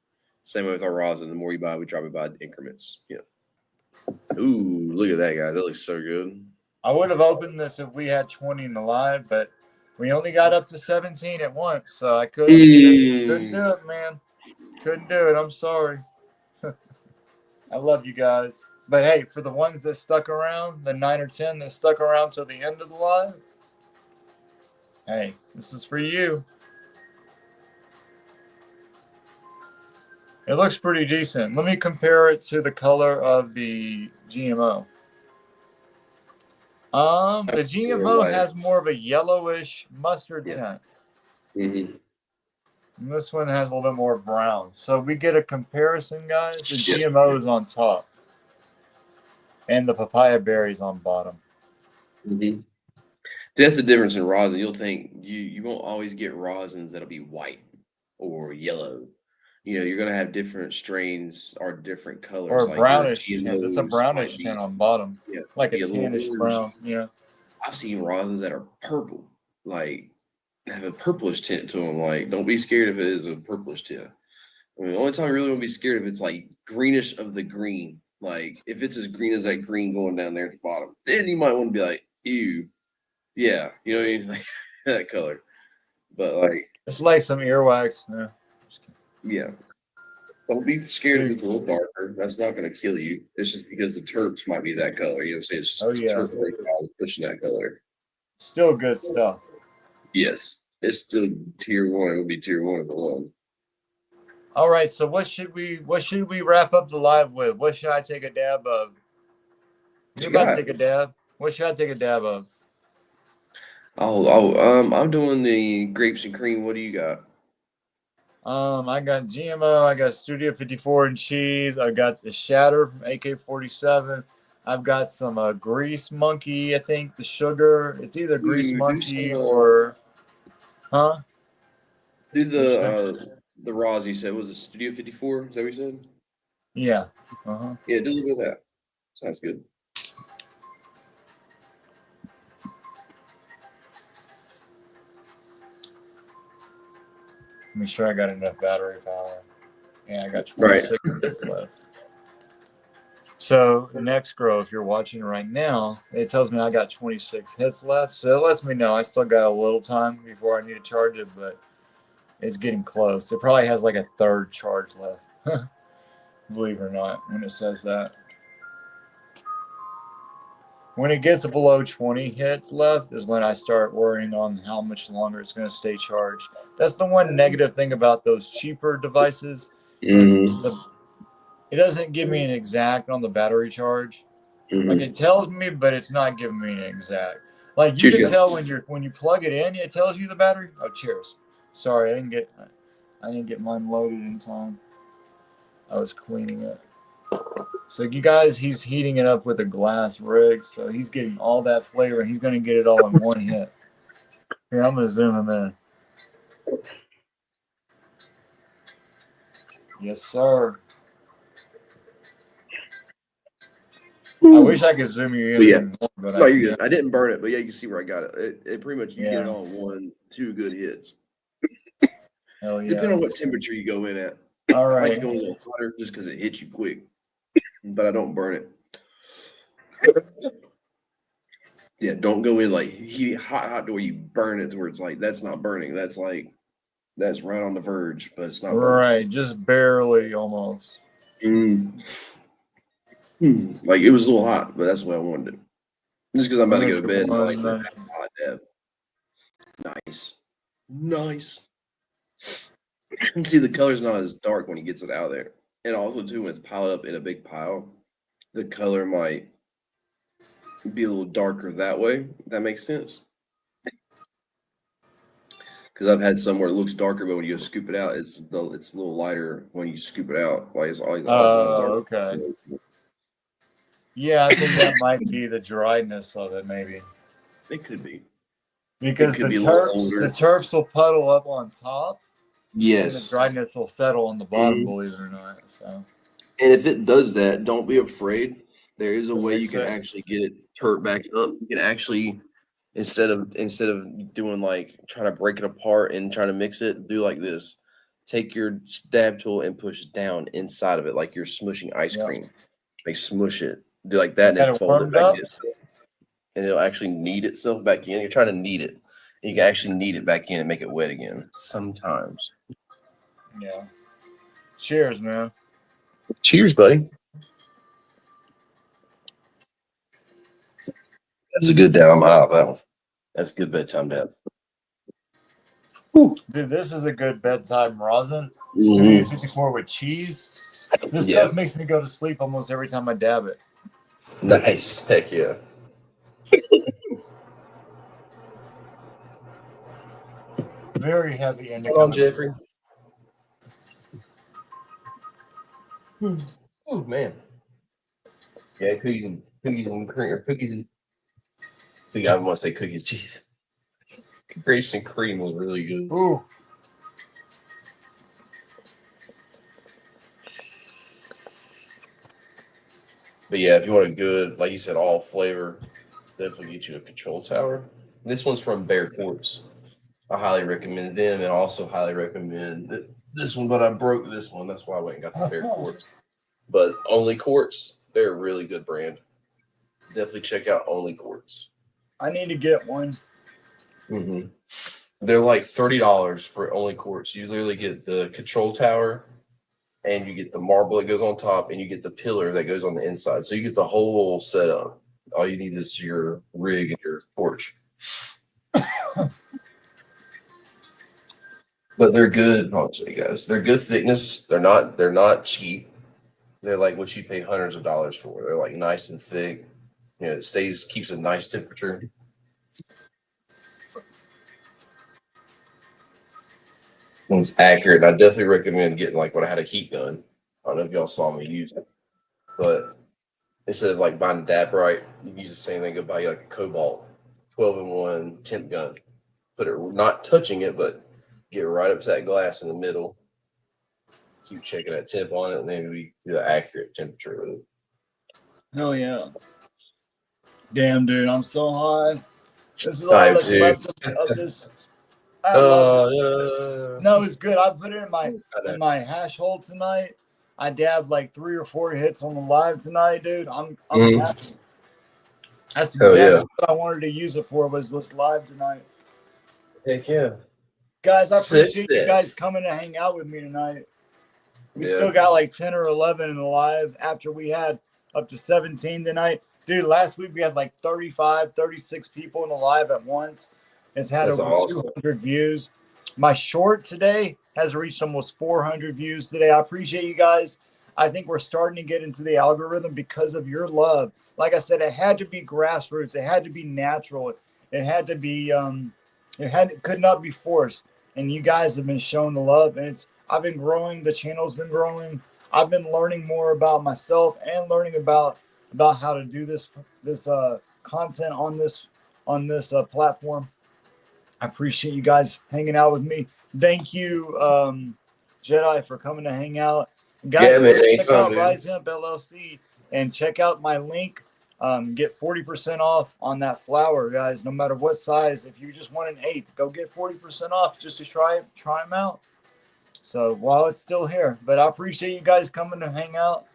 Same way with our rosin. The more you buy, we drop it by increments. Yeah. Ooh, look at that, guy. That looks so good. I would have opened this if we had 20 in the live, but we only got up to 17 at once, so I couldn't do it, man. Couldn't do it. I'm sorry. I love you guys. But hey, for the ones that stuck around, the 9 or 10 that stuck around till the end of the live, hey, this is for you. It looks pretty decent. Let me compare it to the color of the GMO. The GMO has more of a yellowish mustard tint. Mm-hmm. And this one has a little bit more brown. So we get a comparison, guys. The GMO is on top. And the papaya berries on bottom. Mm-hmm. That's the difference in rosin. You'll think you won't always get rosins that'll be white or yellow. You're gonna have different strains or different colors. Or a like brownish your tint. It's a GMOs brownish might be, tint on bottom. yeah, Like a be a little tannish orange. brown. Yeah. I've seen rosins that are purple, like have a purplish tint to them. Like, don't be scared if it is a purplish tint. I mean, the only time you really want to be scared if it's like greenish of the green. Like, if it's as green as that green going down there at the bottom, then you might want to be like, ew. Yeah, you know what I mean? Like that color. But like, it's like some earwax. yeah. Don't be scared if it's a little darker. That's not going to kill you. It's just because the terps might be that color. You know what I'm saying? It's just the terp profile pushing that color. Still good stuff. Yes. It's still tier 1. It would be tier 1 alone. All right, so what should we wrap up the live with? What should I take a dab of? You're about to take a dab. What should I take a dab of? I'm doing the grapes and cream. What do you got? I got GMO, I got Studio 54 and cheese, I got the Shatter from AK-47. I've got some Grease Monkey, I think, the sugar. It's either Grease Monkey or Do the Roz you said. Was it Studio 54? Is that what you said? Yeah. Yeah, do a little bit of that. Sounds good. Make sure I got enough battery power. Yeah, I got 26 minutes left. So the next grow, if you're watching right now, it tells me I got 26 hits left. So it lets me know I still got a little time before I need to charge it, but it's getting close. It probably has like a third charge left. Believe it or not, when it says that. When it gets below 20 hits left is when I start worrying on how much longer it's going to stay charged. That's the one negative thing about those cheaper devices. It doesn't give me an exact on the battery charge. Like it tells me, but it's not giving me an exact. Like you can tell when you plug it in, it tells you the battery. Oh, cheers. Sorry, I didn't get mine loaded in time. I was cleaning it. So you guys, he's heating it up with a glass rig, so he's getting all that flavor, and he's going to get it all in one hit. Here, I'm going to zoom him in. Yes, sir. I wish I could zoom you in. But no, you're good. I didn't burn it, but yeah, you can see where I got it. It pretty much, you get it all in 2 good hits. Hell yeah. Depending on what temperature you go in at. All right. I like to go a little hotter just because it hits you quick, but I don't burn it. Yeah, don't go in like hot to where you burn it to where it's like that's not burning. That's like that's right on the verge, but it's not burning. Right, just barely almost. Like it was a little hot, but that's what I wanted to do. Just because I'm about to go to bed and I like One, hot dab. Nice. Nice. And see, the color's not as dark when he gets it out of there. And also, too, when it's piled up in a big pile, the color might be a little darker that way. If that makes sense. Because I've had some where it looks darker, but when you go scoop it out, it's a little lighter when you scoop it out. Like it's always dark. okay. Yeah, I think that might be the dryness of it, maybe. It could be. Because could the be a little terps, older. the terps will puddle up on top, and the Yes. dryness will settle on the bottom, believe it or not. So, And if it does that, don't be afraid. There is a way you fix can it. actually get it turned back up. You can actually instead of doing like trying to break it apart and trying to mix it, do like this. Take your stab tool and push down inside of it like you're smushing ice Yeah. cream. Like smush it. Do like that and Got then it fold it warmed back up? in itself. And it'll actually knead itself back in. You're trying to knead it. And you can actually knead it back in and make it wet again sometimes. Yeah. Cheers, man. Cheers, buddy. That's a good dab. I'm high off that one. That's a good bedtime dab. Dude, this is a good bedtime rosin. Studio 54 with cheese. This stuff makes me go to sleep almost every time I dab it. Nice. Heck yeah. Very heavy Come on, Jeffrey. Oh man. Yeah, cookies and cream, or cookies and I want to say cookies cheese. Grapes and cream was really good. Ooh. But yeah, if you want a good, like you said, all flavor, definitely get you a control tower. This one's from Bear Quartz. I highly recommend them, and also highly recommend this one. But I broke this one. That's why I went and got the Bear Quartz. But Only Quartz, they're a really good brand. Definitely check out Only Quartz. I need to get one. Mm-hmm. They're like $30 for Only Quartz. You literally get the control tower, and you get the marble that goes on top, and you get the pillar that goes on the inside. So you get the whole setup. All you need is your rig and your porch. But they're good. I'll tell you guys, they're good thickness. They're not cheap. They're like what you pay hundreds of dollars for. They're like nice and thick. You know, it keeps a nice temperature. One's accurate. I definitely recommend getting like when I had a heat gun. I don't know if y'all saw me use it, but instead of like buying a Dabrite, you can use the same thing. Go buy you like a Cobalt 12-in-1 temp gun. Put it not touching it, but get right up to that glass in the middle. Keep checking that temp on it, and then we do the accurate temperature with it. Hell yeah. Damn, dude, I'm so high. This is all that's left of this. No, it's good. I put it in my hash hole tonight. I dabbed like 3 or 4 hits on the live tonight, dude. I'm happy. That's exactly what I wanted to use it for, was this live tonight. Heck yeah. Guys, I appreciate you guys coming to hang out with me tonight. We still got like 10 or 11 in the live after we had up to 17 tonight. Dude, last week we had like 35, 36 people in the live at once. It's had over 200 views. My short today has reached almost 400 views today. I appreciate you guys. I think we're starting to get into the algorithm because of your love. Like I said, it had to be grassroots. It had to be natural. It had to be, could not be forced. And you guys have been showing the love. And I've been growing. The channel's been growing. I've been learning more about myself and learning about how to do this content on this platform. I appreciate you guys hanging out with me. Thank you, Jedi, for coming to hang out. Guys, check out Rise Hemp LLC and check out my link. Get 40% off on that flower, guys. No matter what size, if you just want an 8th, go get 40% off just to try them out. So while it's still here, but I appreciate you guys coming to hang out,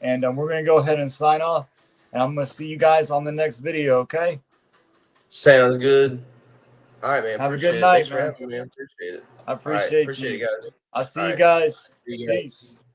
and we're gonna go ahead and sign off. And I'm gonna see you guys on the next video. Okay. Sounds good. All right, man. Have a Appreciate good it. Thanks night, for man. having me, man. Appreciate it. I All right. appreciate Appreciate it, you. guys. I'll see All you right. guys. See you guys. Peace.